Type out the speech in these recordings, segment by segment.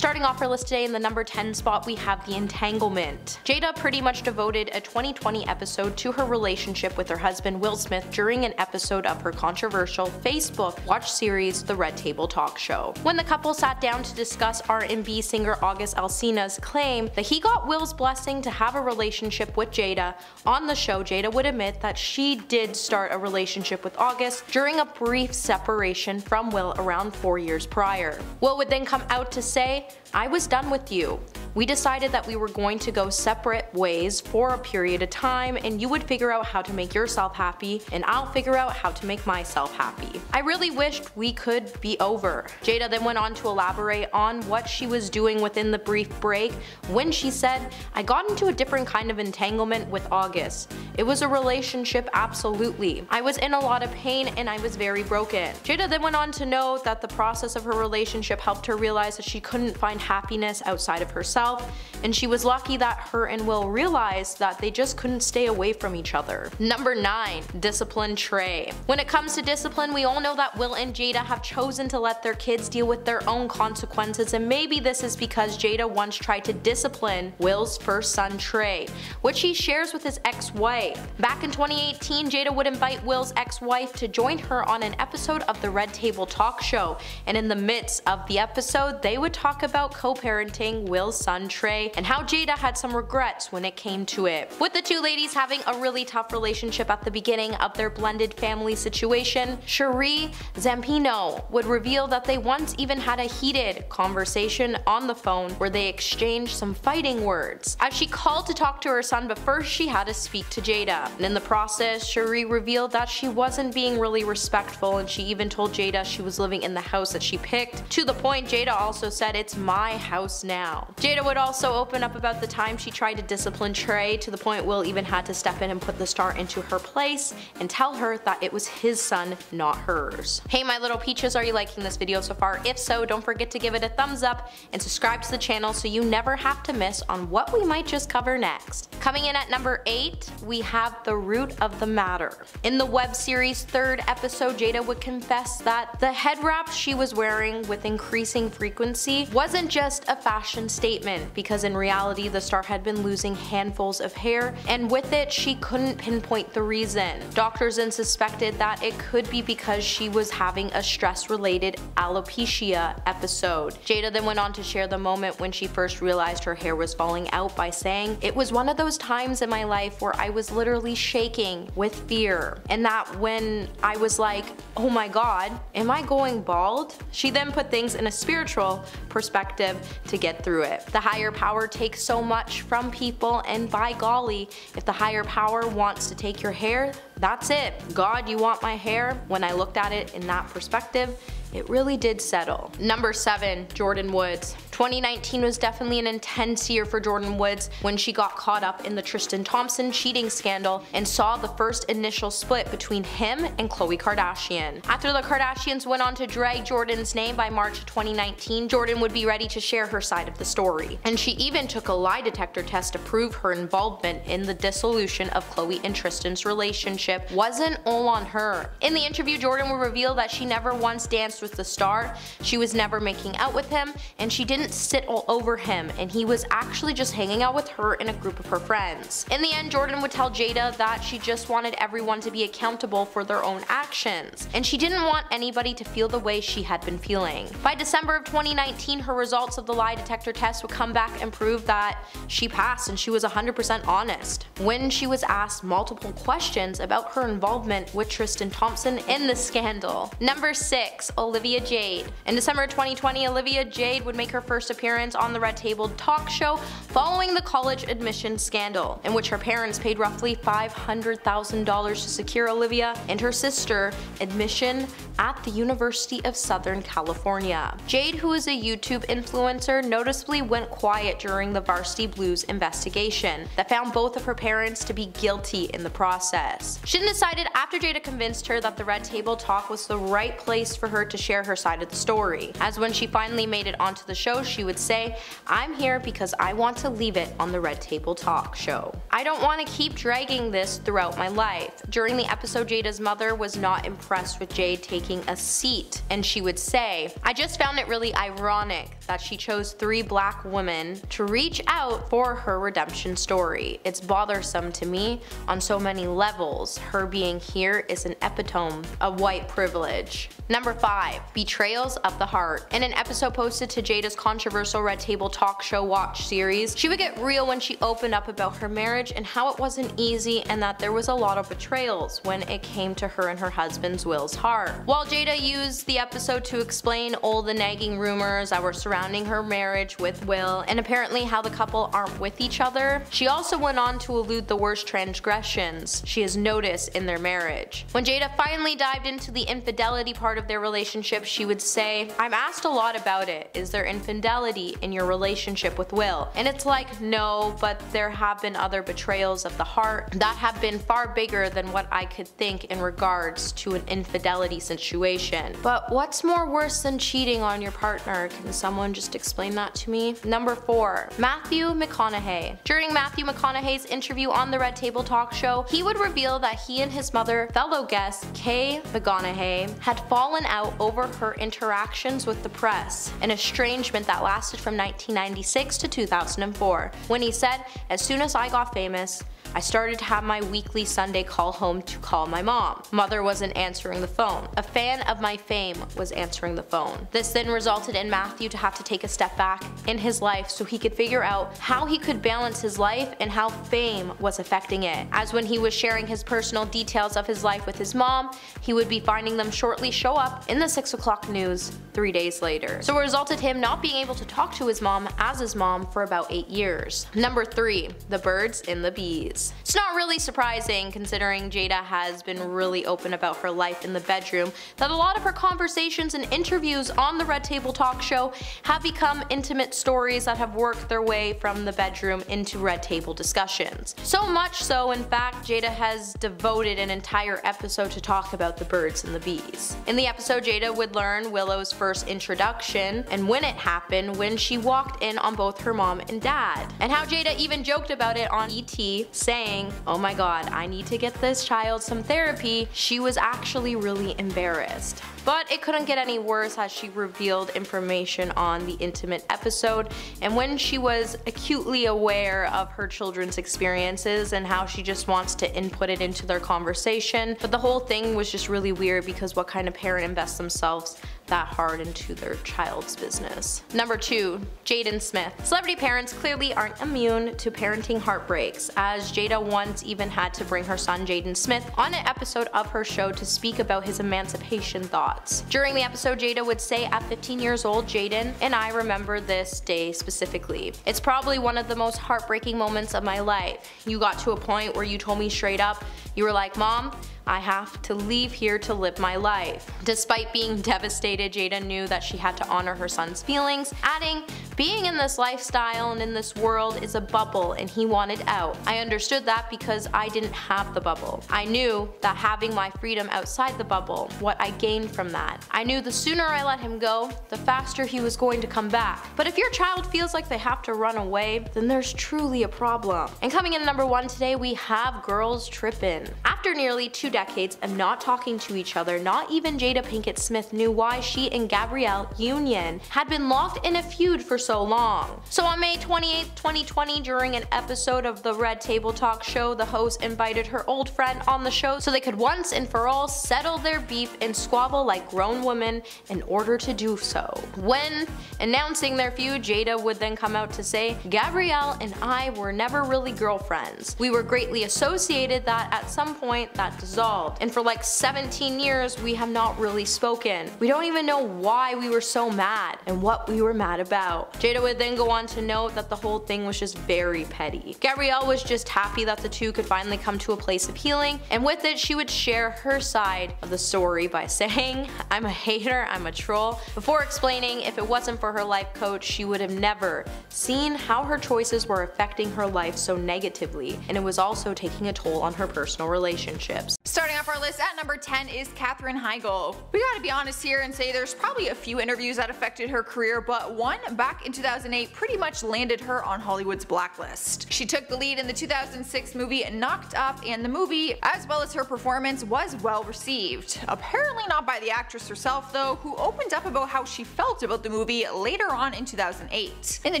Starting off our list today in the number 10 spot, we have the entanglement. Jada pretty much devoted a 2020 episode to her relationship with her husband Will Smith during an episode of her controversial Facebook watch series, The Red Table Talk Show. When the couple sat down to discuss R&B singer August Alsina's claim that he got Will's blessing to have a relationship with Jada, on the show Jada would admit that she did start a relationship with August during a brief separation from Will around 4 years prior. Will would then come out to say, "I was done with you. We decided that we were going to go separate ways for a period of time, and you would figure out how to make yourself happy and I'll figure out how to make myself happy. I really wished we could be over." Jada then went on to elaborate on what she was doing within the brief break when she said, "I got into a different kind of entanglement with August. It was a relationship, absolutely. I was in a lot of pain and I was very broken." Jada then went on to note that the process of her relationship helped her realize that she couldn't find happiness outside of herself, and she was lucky that her and Will realized that they just couldn't stay away from each other. Number 9. Discipline Trey. When it comes to discipline, we all know that Will and Jada have chosen to let their kids deal with their own consequences, and maybe this is because Jada once tried to discipline Will's first son Trey, which he shares with his ex-wife. Back in 2018, Jada would invite Will's ex-wife to join her on an episode of the Red Table Talk Show, and in the midst of the episode, they would talk about co-parenting Will's son Trey and how Jada had some regrets when it came to it. With the two ladies having a really tough relationship at the beginning of their blended family situation, Cherie Zampino would reveal that they once even had a heated conversation on the phone where they exchanged some fighting words, as she called to talk to her son, but first she had to speak to Jada. And in the process, Cherie revealed that she wasn't being really respectful, and she even told Jada she was living in the house that she picked, to the point Jada also said, "It's my house now." Jada would also open up about the time she tried to discipline Trey, to the point Will even had to step in and put the star into her place and tell her that it was his son, not hers. Hey my little peaches, are you liking this video so far? If so, don't forget to give it a thumbs up and subscribe to the channel so you never have to miss on what we might just cover next. Coming in at number 8, we have The Root of the Matter. In the web series' 3rd episode, Jada would confess that the head wrap she was wearing with increasing frequency wasn't just a fashion statement, because in reality the star had been losing handfuls of hair, and with it she couldn't pinpoint the reason. Doctors then suspected that it could be because she was having a stress-related alopecia episode. Jada then went on to share the moment when she first realized her hair was falling out by saying, "It was one of those times in my life where I was literally shaking with fear, and that when I was like, oh my god, am I going bald?" She then put things in a spiritual perspective to get through it. The higher power takes so much from people, and by golly, if the higher power wants to take your hair, that's it. God, you want my hair? When I looked at it in that perspective, it really did settle. Number 7. Jordyn Woods. 2019 was definitely an intense year for Jordyn Woods when she got caught up in the Tristan Thompson cheating scandal and saw the first initial split between him and Khloe Kardashian. After the Kardashians went on to drag Jordyn's name by March 2019, Jordyn would be ready to share her side of the story. And she even took a lie detector test to prove her involvement in the dissolution of Khloe and Tristan's relationship wasn't all on her. In the interview, Jordyn would reveal that she never once danced with the star, she was never making out with him, and she didn't sit all over him, and he was actually just hanging out with her and a group of her friends. In the end, Jordyn would tell Jada that she just wanted everyone to be accountable for their own actions, and she didn't want anybody to feel the way she had been feeling. By December of 2019, her results of the lie detector test would come back and prove that she passed and she was 100% honest. When she was asked multiple questions about her involvement with Tristan Thompson in the scandal. Number 6. Olivia Jade. In December 2020, Olivia Jade would make her first appearance on the Red Table Talk Show following the college admissions scandal, in which her parents paid roughly $500,000 to secure Olivia and her sister admission at the University of Southern California. Jade, who is a YouTube influencer, noticeably went quiet during the Varsity Blues investigation that found both of her parents to be guilty in the process. She decided after Jada convinced her that the Red Table Talk was the right place for her to share her side of the story, as when she finally made it onto the show, she would say, "I'm here because I want to leave it on the Red Table Talk Show. I don't want to keep dragging this throughout my life." During the episode, Jada's mother was not impressed with Jade taking a seat, and she would say, "I just found it really ironic that she chose 3 black women to reach out for her redemption story. It's bothersome to me on so many levels. Her being here is an epitome of white privilege. Number 5. Betrayals of the Heart. In an episode posted to Jada's controversial Red Table Talk Show Watch series, she would get real when she opened up about her marriage and how it wasn't easy and that there was a lot of betrayals when it came to her and her husband's Will's heart. While Jada used the episode to explain all the nagging rumors that were surrounding her marriage with Will and apparently how the couple aren't with each other, she also went on to allude the worst transgressions she has noticed in their marriage. When Jada finally dived into the infidelity part of their relationship, she would say, "I'm asked a lot about it. Is there infidelity in your relationship with Will?" And it's like, no, but there have been other betrayals of the heart that have been far bigger than what I could think in regards to an infidelity situation. But what's more worse than cheating on your partner? Can someone just explain that to me? Number 4. Matthew McConaughey. During Matthew McConaughey's interview on the Red Table Talk Show, he would reveal that he and his mother, fellow guest Kay McConaughey, had fallen out over her interactions with the press, an estrangement that lasted from 1996 to 2004, when he said, "As soon as I got famous, I started to have my weekly Sunday call home to call my mom. Mother wasn't answering the phone. A fan of my fame was answering the phone." This then resulted in Matthew to have to take a step back in his life so he could figure out how he could balance his life and how fame was affecting it. As when he was sharing his personal details of his life with his mom, he would be finding them shortly show up in the 6 o'clock news 3 days later. So it resulted him not being able to talk to his mom as his mom for about 8 years. Number 3. The birds and the bees. It's not really surprising, considering Jada has been really open about her life in the bedroom, that a lot of her conversations and interviews on the Red Table Talk Show have become intimate stories that have worked their way from the bedroom into Red Table discussions. So much so, in fact, Jada has devoted an entire episode to talk about the birds and the bees. In the episode, Jada would learn Willow's first introduction and when it happened, when she walked in on both her mom and dad, and how Jada even joked about it on ET, saying, "Oh my god, I need to get this child some therapy." She was actually really embarrassed. But it couldn't get any worse as she revealed information on the intimate episode and when she was acutely aware of her children's experiences and how she just wants to input it into their conversation. But the whole thing was just really weird, because what kind of parent invests themselves that hard into their child's business? Number 2. Jaden Smith. Celebrity parents clearly aren't immune to parenting heartbreaks, as Jada once even had to bring her son Jaden Smith on an episode of her show to speak about his emancipation thoughts. During the episode, Jada would say, "At 15 years old, Jaden and I remember this day specifically. It's probably one of the most heartbreaking moments of my life. You got to a point where you told me straight up, you were like, 'Mom, I have to leave here to live my life.'" Despite being devastated, Jada knew that she had to honor her son's feelings, adding, "Being in this lifestyle and in this world is a bubble and he wanted out. I understood that because I didn't have the bubble. I knew that having my freedom outside the bubble, what I gained from that. I knew the sooner I let him go, the faster he was going to come back. But if your child feels like they have to run away, then there's truly a problem." And coming in at number 1 today, we have Girls Trippin'. After nearly 2 decades of not talking to each other, not even Jada Pinkett Smith knew why she and Gabrielle Union had been locked in a feud for so long. So on May 28, 2020, during an episode of the Red Table Talk Show, the host invited her old friend on the show so they could once and for all settle their beef and squabble like grown women in order to do so. When announcing their feud, Jada would then come out to say, "Gabrielle and I were never really girlfriends. We were greatly associated that at some point that dissolved. And for like 17 years, we have not really spoken. We don't even know why we were so mad and what we were mad about." Jada would then go on to note that the whole thing was just very petty. Gabrielle was just happy that the two could finally come to a place of healing, and with it she would share her side of the story by saying, "I'm a hater, I'm a troll," before explaining if it wasn't for her life coach, she would have never seen how her choices were affecting her life so negatively, and it was also taking a toll on her personal relationships. Starting off our list at number 10 is Katherine Heigl. We gotta be honest here and say there's probably a few interviews that affected her career, but one back back in 2008 pretty much landed her on Hollywood's blacklist. She took the lead in the 2006 movie Knocked Up, and the movie, as well as her performance, was well received. Apparently not by the actress herself though, who opened up about how she felt about the movie later on in 2008. In the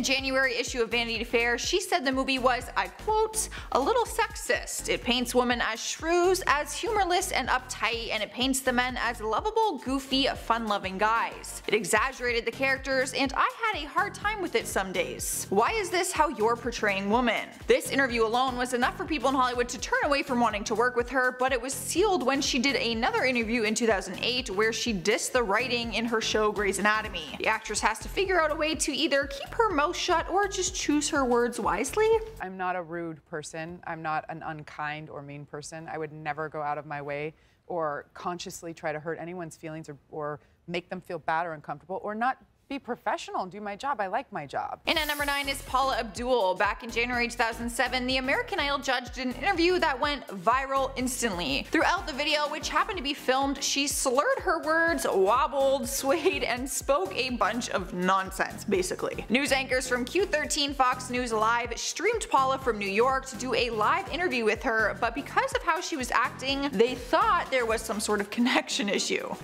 January issue of Vanity Fair, she said the movie was, I quote, "a little sexist. It paints women as shrews, as humorless and uptight, and it paints the men as lovable, goofy, fun-loving guys. It exaggerated the characters, and I had a hard time with it some days. Why is this how you're portraying women?" This interview alone was enough for people in Hollywood to turn away from wanting to work with her, but it was sealed when she did another interview in 2008 where she dissed the writing in her show Grey's Anatomy. The actress has to figure out a way to either keep her mouth shut or just choose her words wisely. I'm not a rude person. I'm not an unkind or mean person. I would never go out of my way or consciously try to hurt anyone's feelings or make them feel bad or uncomfortable, or not be professional and do my job. I like my job. And at number 9 is Paula Abdul. Back in January 2007, the American Idol judge did an interview that went viral instantly. Throughout the video, which happened to be filmed, she slurred her words, wobbled, swayed, and spoke a bunch of nonsense, basically. News anchors from Q13 Fox News Live streamed Paula from New York to do a live interview with her, but because of how she was acting, they thought there was some sort of connection issue.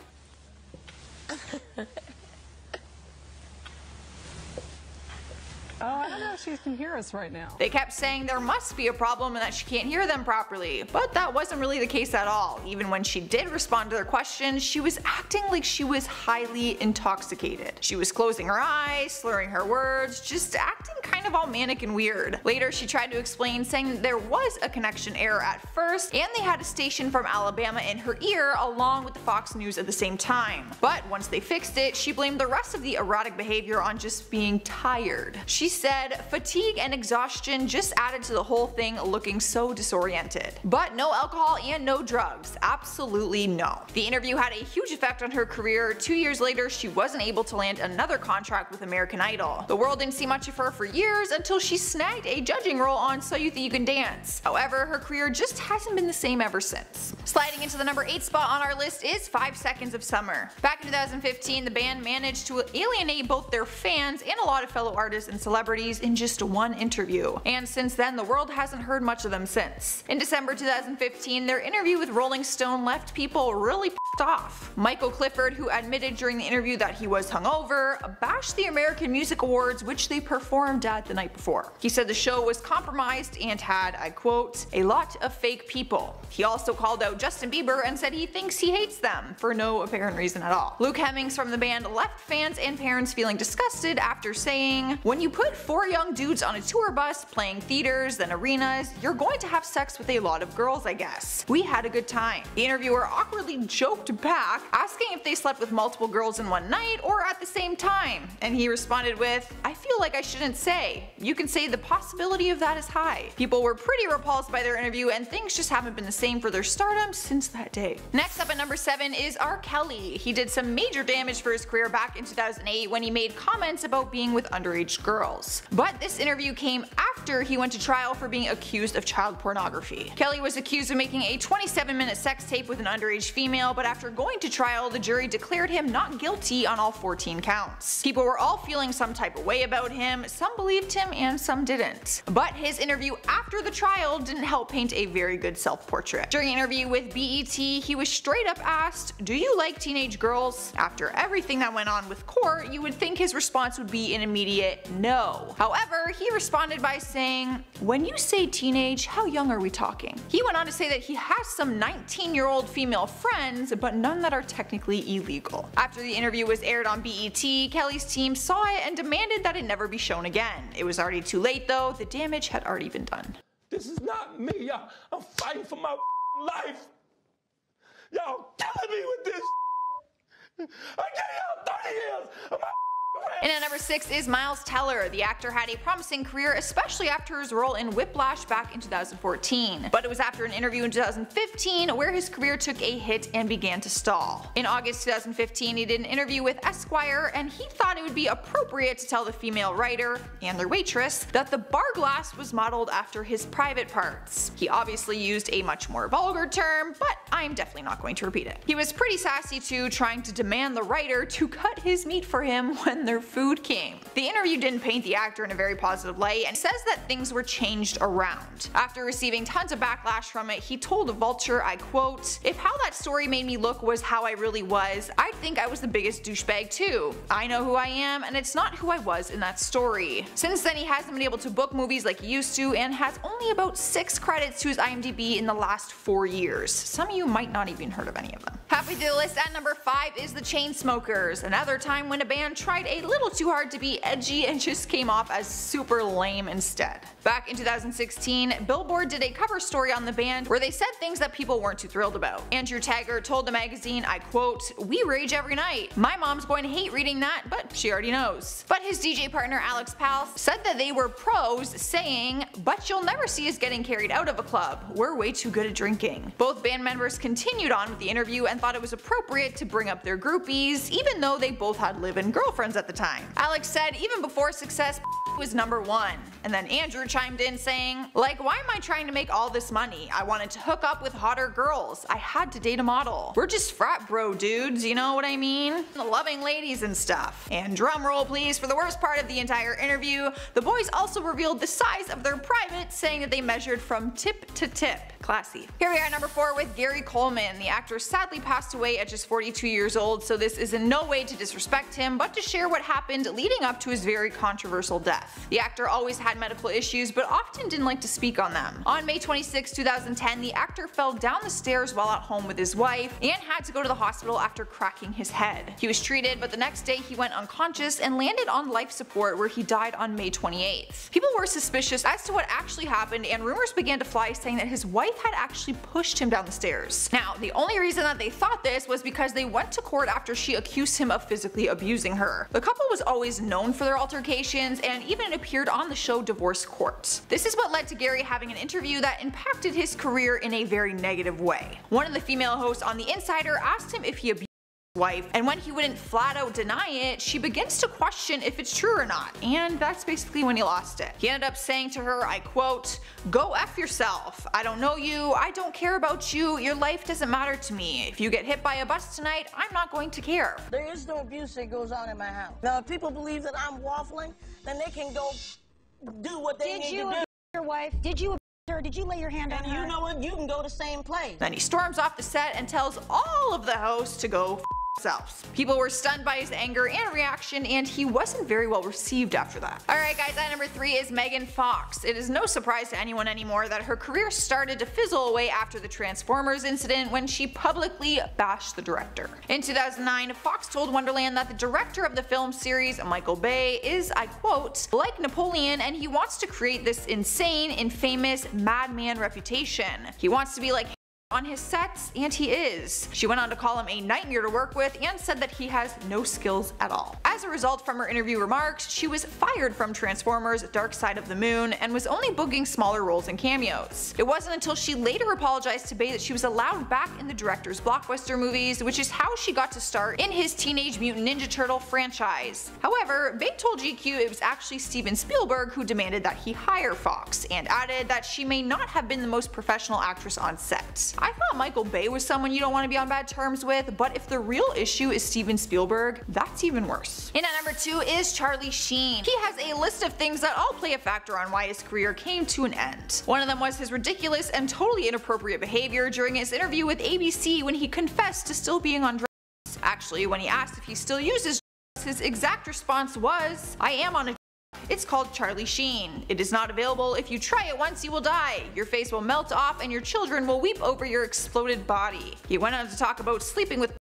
Oh, I don't know if she can hear us right now. They kept saying there must be a problem and that she can't hear them properly, but that wasn't really the case at all. Even when she did respond to their questions, she was acting like she was highly intoxicated. She was closing her eyes, slurring her words, just acting kind of all manic and weird. Later, she tried to explain, saying there was a connection error at first, and they had a station from Alabama in her ear along with the Fox News at the same time. But once they fixed it, she blamed the rest of the erratic behavior on just being tired. She said fatigue and exhaustion just added to the whole thing, looking so disoriented. But no alcohol and no drugs. Absolutely no. The interview had a huge effect on her career. 2 years later, she wasn't able to land another contract with American Idol. The world didn't see much of her for years until she snagged a judging role on So You Think You Can Dance. However, her career just hasn't been the same ever since. Sliding into the number 8 spot on our list is 5 Seconds of Summer. Back in 2015, the band managed to alienate both their fans and a lot of fellow artists and celebrities in just one interview, and since then the world hasn't heard much of them since. In December 2015, their interview with Rolling Stone left people really pissed off. Michael Clifford, who admitted during the interview that he was hungover, bashed the American Music Awards, which they performed at the night before. He said the show was compromised and had, I quote, "a lot of fake people." He also called out Justin Bieber and said he thinks he hates them, for no apparent reason at all. Luke Hemmings from the band left fans and parents feeling disgusted after saying, "When you put 4 young dudes on a tour bus playing theaters then arenas, you're going to have sex with a lot of girls, I guess. We had a good time." The interviewer awkwardly joked back, asking if they slept with multiple girls in one night or at the same time, and he responded with, "I feel like I shouldn't say. You can say the possibility of that is high." People were pretty repulsed by their interview, and things just haven't been the same for their stardom since that day. Next up at number 7 is R. Kelly. He did some major damage for his career back in 2008 when he made comments about being with underage girls. But this interview came after he went to trial for being accused of child pornography. Kelly was accused of making a 27-minute sex tape with an underage female, but after going to trial, the jury declared him not guilty on all 14 counts. People were all feeling some type of way about him, some believed him and some didn't. But his interview after the trial didn't help paint a very good self-portrait. During an interview with BET, he was straight up asked, "Do you like teenage girls?" After everything that went on with court, you would think his response would be an immediate no. However, he responded by saying, "When you say teenage, how young are we talking?" He went on to say that he has some 19-year-old female friends, but none that are technically illegal. After the interview was aired on BET, Kelly's team saw it and demanded that it never be shown again. It was already too late though, the damage had already been done. This is not me, y'all. I'm fighting for my life. Y'all killing me with this. I gave y'all 30 years of my. And at number 6 is Miles Teller. The actor had a promising career, especially after his role in Whiplash back in 2014. But it was after an interview in 2015 where his career took a hit and began to stall. In August 2015, he did an interview with Esquire, and he thought it would be appropriate to tell the female writer, and their waitress, that the bar glass was modeled after his private parts. He obviously used a much more vulgar term, but I'm definitely not going to repeat it. He was pretty sassy too, trying to demand the writer to cut his meat for him when when their food came. The interview didn't paint the actor in a very positive light and says that things were changed around. After receiving tons of backlash from it, he told Vulture, I quote, "If how that story made me look was how I really was, I'd think I was the biggest douchebag too. I know who I am, and it's not who I was in that story." Since then, he hasn't been able to book movies like he used to and has only about 6 credits to his IMDb in the last 4 years. Some of you might not even heard of any of them. Halfway through the list at number 5 is the Chainsmokers, another time when a band tried a little too hard to be edgy and just came off as super lame instead. Back in 2016, Billboard did a cover story on the band where they said things that people weren't too thrilled about. Andrew Taggart told the magazine, I quote, "We rage every night. My mom's going to hate reading that, but she already knows." But his DJ partner Alex Pals said that they were pros, saying, "But you'll never see us getting carried out of a club. We're way too good at drinking." Both band members continued on with the interview and thought it was appropriate to bring up their groupies, even though they both had live-in girlfriends at the time. Alex said even before Success was number 1. And then Andrew chimed in saying, "Like, why am I trying to make all this money? I wanted to hook up with hotter girls. I had to date a model. We're just frat bro dudes, you know what I mean? Loving ladies and stuff." And drum roll please for the worst part of the entire interview, the boys also revealed the size of their private, saying that they measured from tip to tip. Classy. Here we are at number 4 with Gary Coleman. The actor sadly passed away at just 42 years old, so this is in no way to disrespect him, but to share what happened leading up to his very controversial death. The actor always had medical issues, but often didn't like to speak on them. On May 26, 2010, the actor fell down the stairs while at home with his wife and had to go to the hospital after cracking his head. He was treated, but the next day he went unconscious and landed on life support, where he died on May 28th. People were suspicious as to what actually happened, and rumors began to fly saying that his wife had actually pushed him down the stairs. Now, the only reason that they thought this was because they went to court after she accused him of physically abusing her. The couple was always known for their altercations and even appeared on the show Divorce Court. This is what led to Gary having an interview that impacted his career in a very negative way. One of the female hosts on The Insider asked him if he abused wife, and when he wouldn't flat out deny it, she begins to question if it's true or not, and that's basically when he lost it. He ended up saying to her, I quote, "Go F yourself. I don't know you, I don't care about you, your life doesn't matter to me. If you get hit by a bus tonight, I'm not going to care." There is no abuse that goes on in my house. Now, if people believe that I'm waffling, then they can go do what they need to do. Did you abuse your wife? Did you abuse her? Did you lay your hand on her? And you know what? You can go the same place. Then he storms off the set and tells all of the hosts to go themselves. People were stunned by his anger and reaction, and he wasn't very well received after that. Alright guys, at number 3 is Megan Fox. It is no surprise to anyone anymore that her career started to fizzle away after the Transformers incident, when she publicly bashed the director. In 2009, Fox told Wonderland that the director of the film series, Michael Bay, is, I quote, "like Napoleon, and he wants to create this insane, infamous madman reputation. He wants to be like on his sets, and he is." She went on to call him a nightmare to work with and said that he has no skills at all. As a result from her interview remarks, she was fired from Transformers Dark Side of the Moon and was only booking smaller roles and cameos. It wasn't until she later apologized to Bay that she was allowed back in the director's blockbuster movies, which is how she got to start in his Teenage Mutant Ninja Turtle franchise. However, Bay told GQ it was actually Steven Spielberg who demanded that he hire Fox, and added that she may not have been the most professional actress on set. I thought Michael Bay was someone you don't want to be on bad terms with, but if the real issue is Steven Spielberg, that's even worse. In at number 2 is Charlie Sheen. He has a list of things that all play a factor on why his career came to an end. One of them was his ridiculous and totally inappropriate behavior during his interview with ABC when he confessed to still being on drugs. Actually, when he asked if he still uses drugs, his exact response was, "I am on a It's called Charlie Sheen. It is not available. If you try it once, you will die. Your face will melt off and your children will weep over your exploded body." He went on to talk about sleeping with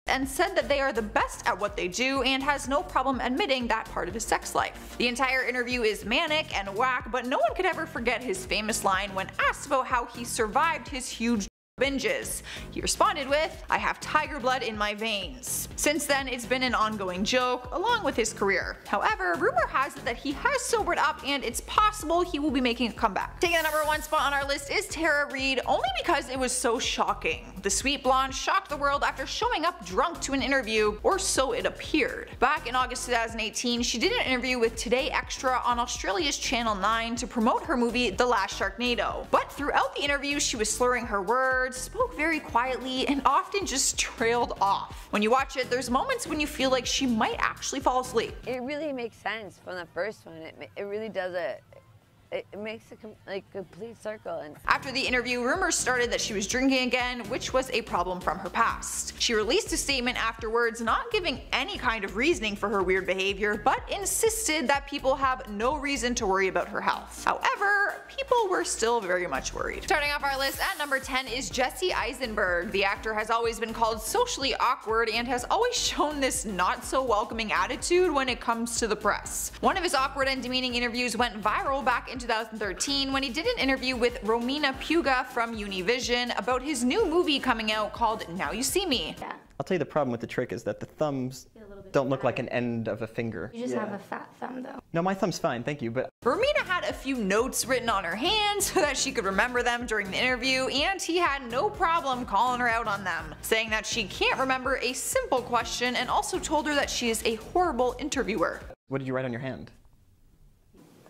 and said that they are the best at what they do and has no problem admitting that part of his sex life. The entire interview is manic and whack, but no one could ever forget his famous line when asked about how he survived his huge binges. He responded with, "I have tiger blood in my veins." Since then, it's been an ongoing joke, along with his career. However, rumor has it that he has sobered up and it's possible he will be making a comeback. Taking the number 1 spot on our list is Tara Reid, only because it was so shocking. The sweet blonde shocked the world after showing up drunk to an interview, or so it appeared. Back in August 2018, she did an interview with Today Extra on Australia's Channel 9 to promote her movie The Last Sharknado. But throughout the interview, she was slurring her words, words, spoke very quietly, and often just trailed off. When you watch it, there's moments when you feel like she might actually fall asleep. It really makes sense from the first one. It really does it makes a complete circle. And after the interview, rumors started that she was drinking again, which was a problem from her past. She released a statement afterwards, not giving any kind of reasoning for her weird behavior, but insisted that people have no reason to worry about her health. However, people were still very much worried. Starting off our list at number 10 is Jesse Eisenberg. The actor has always been called socially awkward and has always shown this not so welcoming attitude when it comes to the press. One of his awkward and demeaning interviews went viral back in 2013 when he did an interview with Romina Puga from Univision about his new movie coming out called Now You See Me. Yeah. I'll tell you the problem with the trick is that the thumbs don't look like an end of a finger. You just have a fat thumb though. No, my thumb's fine, thank you, but Romina had a few notes written on her hands so that she could remember them during the interview, and he had no problem calling her out on them, saying that she can't remember a simple question and also told her that she is a horrible interviewer. what did you write on your hand?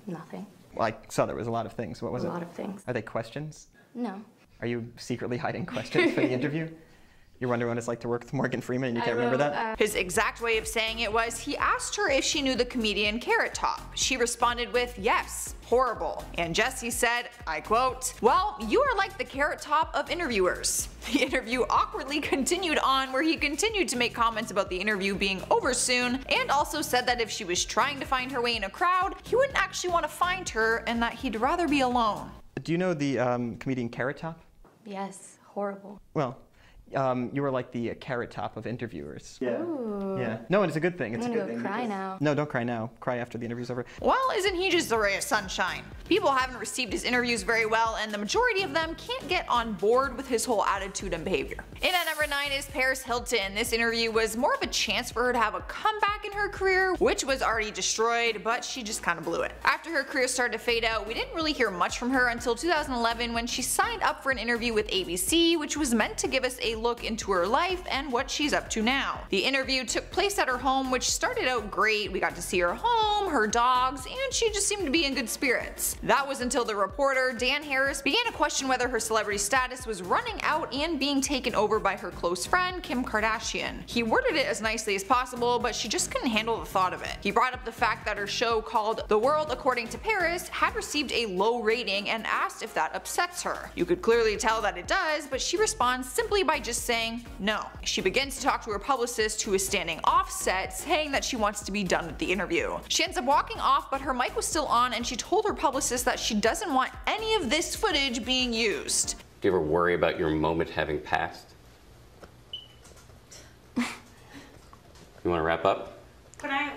Nothing. Well, I saw there was a lot of things. What was it? A lot of things. Are they questions? No. Are you secretly hiding questions for the interview? You're wondering what it's like to work with Morgan Freeman and you can't remember that? His exact way of saying it was, he asked her if she knew the comedian Carrot Top. She responded with, yes, horrible. And Jesse said, I quote, well, you are like the Carrot Top of interviewers. The interview awkwardly continued on, where he continued to make comments about the interview being over soon, and also said that if she was trying to find her way in a crowd, he wouldn't actually want to find her and that he'd rather be alone. Do you know the comedian Carrot Top? Yes, horrible. Well, you were like the Carrot Top of interviewers. Yeah. Ooh. Yeah. No, and it's a good thing. It's I'm a gonna good go thing. cry now. No, don't cry now. Cry after the interview's over. Well, isn't he just a ray of sunshine? People haven't received his interviews very well, and the majority of them can't get on board with his whole attitude and behavior. In at number 9 is Paris Hilton. This interview was more of a chance for her to have a comeback in her career, which was already destroyed, but she just kind of blew it. After her career started to fade out, we didn't really hear much from her until 2011 when she signed up for an interview with ABC, which was meant to give us a look into her life and what she's up to now. The interview took place at her home, which started out great. We got to see her home, her dogs, and she just seemed to be in good spirits. That was until the reporter, Dan Harris, began to question whether her celebrity status was running out and being taken over by her close friend, Kim Kardashian. He worded it as nicely as possible, but she just couldn't handle the thought of it. He brought up the fact that her show called The World According to Paris had received a low rating and asked if that upsets her. You could clearly tell that it does, but she responds simply by just saying no. She begins to talk to her publicist, who is standing offset, saying that she wants to be done with the interview. She ends up walking off, but her mic was still on, and she told her publicist that she doesn't want any of this footage being used. Do you ever worry about your moment having passed? You want to wrap up?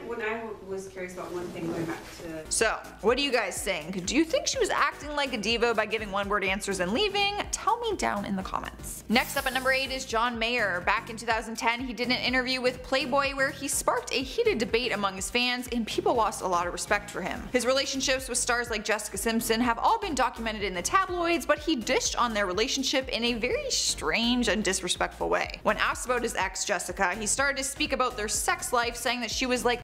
When I was curious about one thing going back to... So, what do you guys think? Do you think she was acting like a diva by giving one-word answers and leaving? Tell me down in the comments. Next up at number 8 is John Mayer. Back in 2010, he did an interview with Playboy where he sparked a heated debate among his fans, and people lost a lot of respect for him. His relationships with stars like Jessica Simpson have all been documented in the tabloids, but he dished on their relationship in a very strange and disrespectful way. When asked about his ex, Jessica, he started to speak about their sex life, saying that she was like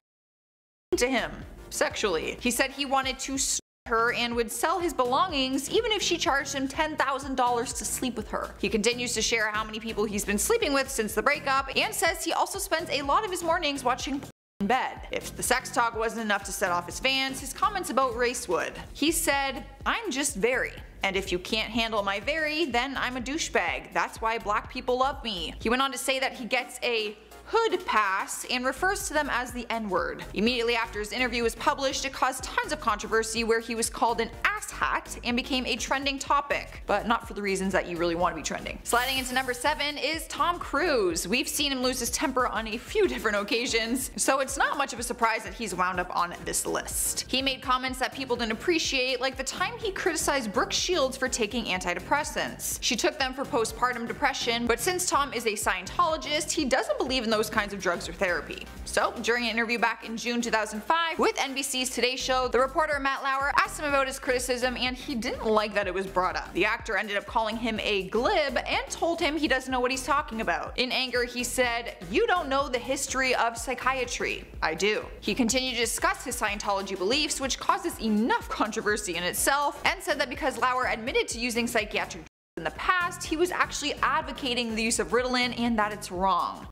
to him sexually. He said he wanted to her and would sell his belongings even if she charged him $10,000 to sleep with her. He continues to share how many people he's been sleeping with since the breakup, and says he also spends a lot of his mornings watching in bed. If the sex talk wasn't enough to set off his fans, his comments about race would. He said, I'm just very. And if you can't handle my very, then I'm a douchebag. That's why black people love me. He went on to say that he gets a hood pass and refers to them as the N-word. Immediately after his interview was published, it caused tons of controversy where he was called an asshat and became a trending topic, but not for the reasons that you really want to be trending. Sliding into number 7 is Tom Cruise. We've seen him lose his temper on a few different occasions, so it's not much of a surprise that he's wound up on this list. He made comments that people didn't appreciate, like the time he criticized Brooke Shields for taking antidepressants. She took them for postpartum depression, but since Tom is a Scientologist, he doesn't believe in those kinds of drugs or therapy. So, during an interview back in June 2005 with NBC's Today Show, the reporter Matt Lauer asked him about his criticism, and he didn't like that it was brought up. The actor ended up calling him a glib and told him he doesn't know what he's talking about. In anger, he said, "You don't know the history of psychiatry." I do. He continued to discuss his Scientology beliefs, which causes enough controversy in itself, and said that because Lauer admitted to using psychiatric In the past, he was actually advocating the use of Ritalin and that it's wrong.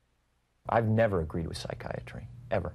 I've never agreed with psychiatry, ever.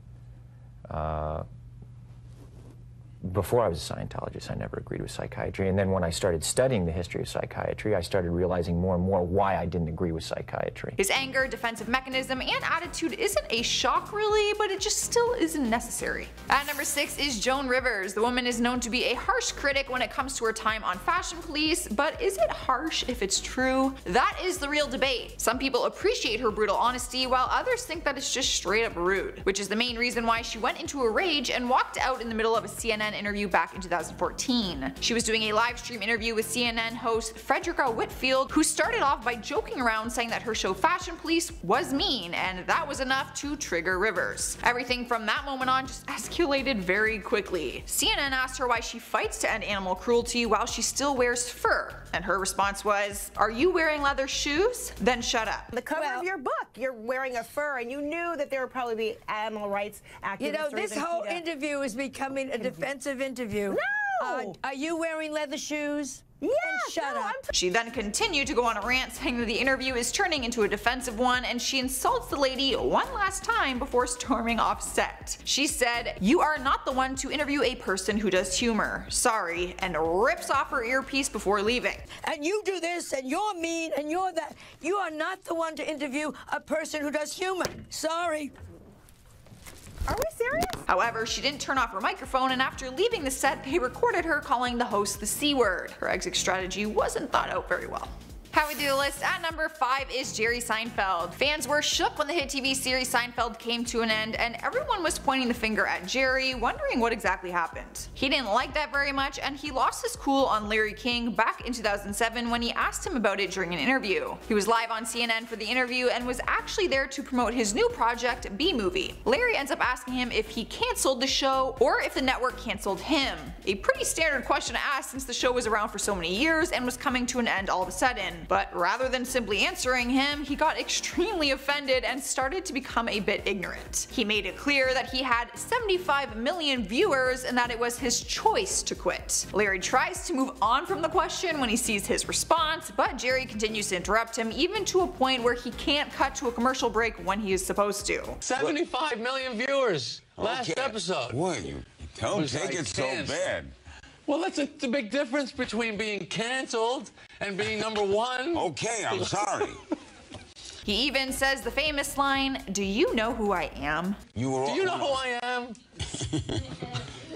Before I was a Scientologist, I never agreed with psychiatry. And then when I started studying the history of psychiatry, I started realizing more and more why I didn't agree with psychiatry. His anger, defensive mechanism, and attitude isn't a shock really, but it just still isn't necessary. At number 6 is Joan Rivers. The woman is known to be a harsh critic when it comes to her time on Fashion Police, but is it harsh if it's true? That is the real debate. Some people appreciate her brutal honesty, while others think that it's just straight up rude, which is the main reason why she went into a rage and walked out in the middle of a CNN interview back in 2014. She was doing a live stream interview with CNN host Frederica Whitfield, who started off by joking around saying that her show Fashion Police was mean, and that was enough to trigger Rivers. Everything from that moment on just escalated very quickly. CNN asked her why she fights to end animal cruelty while she still wears fur, and her response was, "Are you wearing leather shoes? Then shut up." The cover of your book, you're wearing a fur, and you knew that there would probably be animal rights activists. You know, this whole interview is becoming a defensive interview. No! Are you wearing leather shoes? Yeah, shut up. She then continued to go on a rant saying that the interview is turning into a defensive one, and she insults the lady one last time before storming off set. She said, "You are not the one to interview a person who does humor. Sorry," and rips off her earpiece before leaving. And you do this, and you're mean, and you're that. You are not the one to interview a person who does humor. Sorry. Are we serious? However, she didn't turn off her microphone, and after leaving the set, they recorded her calling the host the C word. Her exit strategy wasn't thought out very well. How we do the list at number 5 is Jerry Seinfeld. Fans were shook when the hit TV series Seinfeld came to an end, and everyone was pointing the finger at Jerry, wondering what exactly happened. He didn't like that very much, and he lost his cool on Larry King back in 2007 when he asked him about it during an interview. He was live on CNN for the interview and was actually there to promote his new project, B-Movie. Larry ends up asking him if he cancelled the show or if the network cancelled him. A pretty standard question to ask since the show was around for so many years and was coming to an end all of a sudden. But rather than simply answering him, he got extremely offended and started to become a bit ignorant. He made it clear that he had 75 million viewers and that it was his choice to quit. Larry tries to move on from the question when he sees his response, but Jerry continues to interrupt him, even to a point where he can't cut to a commercial break when he is supposed to. 75 million viewers last episode. What, you don't take it so bad. Well, that's the big difference between being canceled and being number 1. Okay, I'm sorry. He even says the famous line, "Do you know who I am?" Do you know who I am?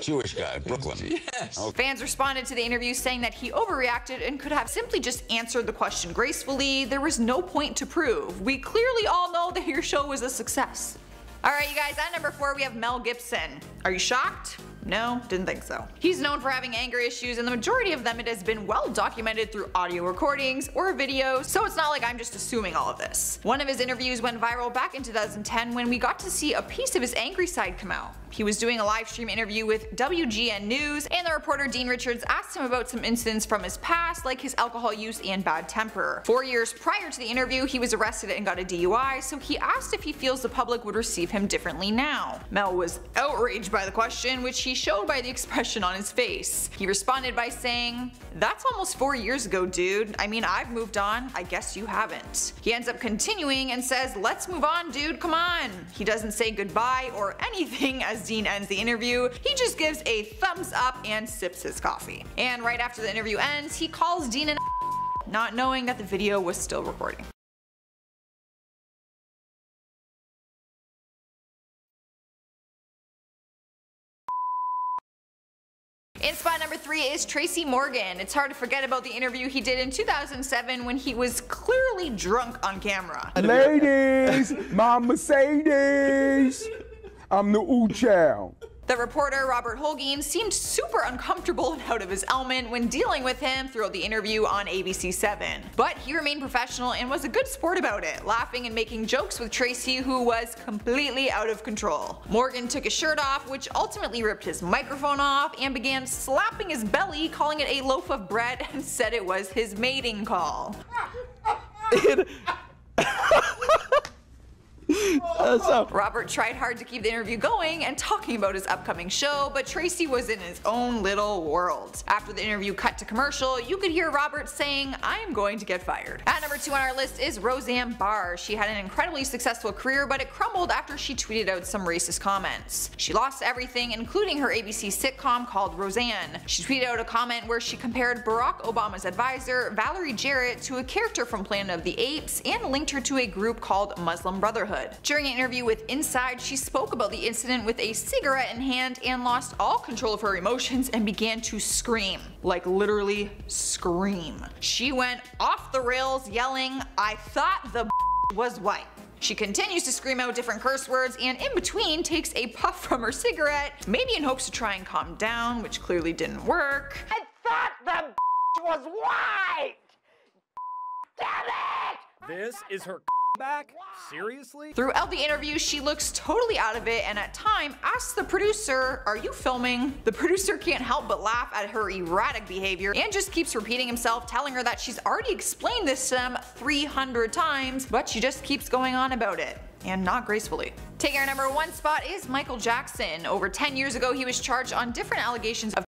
Jewish guy, Brooklyn. Yes. Okay. Fans responded to the interview saying that he overreacted and could have simply just answered the question gracefully. There was no point to prove. We clearly all know that your show was a success. Alright you guys, at number 4 we have Mel Gibson. Are you shocked? No, didn't think so. He's known for having anger issues, and the majority of them it has been well documented through audio recordings or videos, so it's not like I'm just assuming all of this. One of his interviews went viral back in 2010 when we got to see a piece of his angry side come out. He was doing a live stream interview with WGN News, and the reporter Dean Richards asked him about some incidents from his past, like his alcohol use and bad temper. 4 years prior to the interview, he was arrested and got a DUI, so he asked if he feels the public would receive him differently now. Mel was outraged by the question, which he showed by the expression on his face. He responded by saying, "That's almost 4 years ago, dude. I mean, I've moved on. I guess you haven't." He ends up continuing and says, "Let's move on, dude, come on." He doesn't say goodbye or anything as Dean ends the interview. He just gives a thumbs up and sips his coffee. And right after the interview ends, he calls Dean an not knowing that the video was still recording. In spot number 3 is Tracy Morgan. It's hard to forget about the interview he did in 2007 when he was clearly drunk on camera. Ladies, my Mercedes, I'm the ooh child. The reporter, Robert Holguin, seemed super uncomfortable and out of his element when dealing with him throughout the interview on ABC7. But he remained professional and was a good sport about it, laughing and making jokes with Tracy, who was completely out of control. Morgan took his shirt off, which ultimately ripped his microphone off, and began slapping his belly, calling it a loaf of bread, and said it was his mating call. Robert tried hard to keep the interview going and talking about his upcoming show, but Tracy was in his own little world. After the interview cut to commercial, you could hear Robert saying, "I am going to get fired." At number 2 on our list is Roseanne Barr. She had an incredibly successful career, but it crumbled after she tweeted out some racist comments. She lost everything, including her ABC sitcom called Roseanne. She tweeted out a comment where she compared Barack Obama's advisor, Valerie Jarrett, to a character from Planet of the Apes and linked her to a group called Muslim Brotherhood. During an interview with Inside, she spoke about the incident with a cigarette in hand and lost all control of her emotions and began to scream. Like literally scream. She went off the rails yelling, "I thought the was white." She continues to scream out different curse words and in between takes a puff from her cigarette, maybe in hopes to try and calm down, which clearly didn't work. I thought the was white! Damn it! This is her back? Seriously? Throughout the interview, she looks totally out of it and at time asks the producer, "Are you filming?" The producer can't help but laugh at her erratic behavior and just keeps repeating himself, telling her that she's already explained this to them 300 times, but she just keeps going on about it. And not gracefully. Taking our number 1 spot is Michael Jackson. Over 10 years ago, he was charged on different allegations of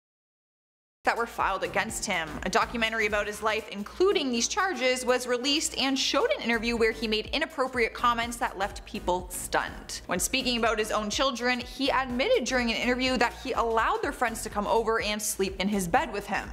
that were filed against him. A documentary about his life, including these charges, was released and showed an interview where he made inappropriate comments that left people stunned. When speaking about his own children, he admitted during an interview that he allowed their friends to come over and sleep in his bed with him.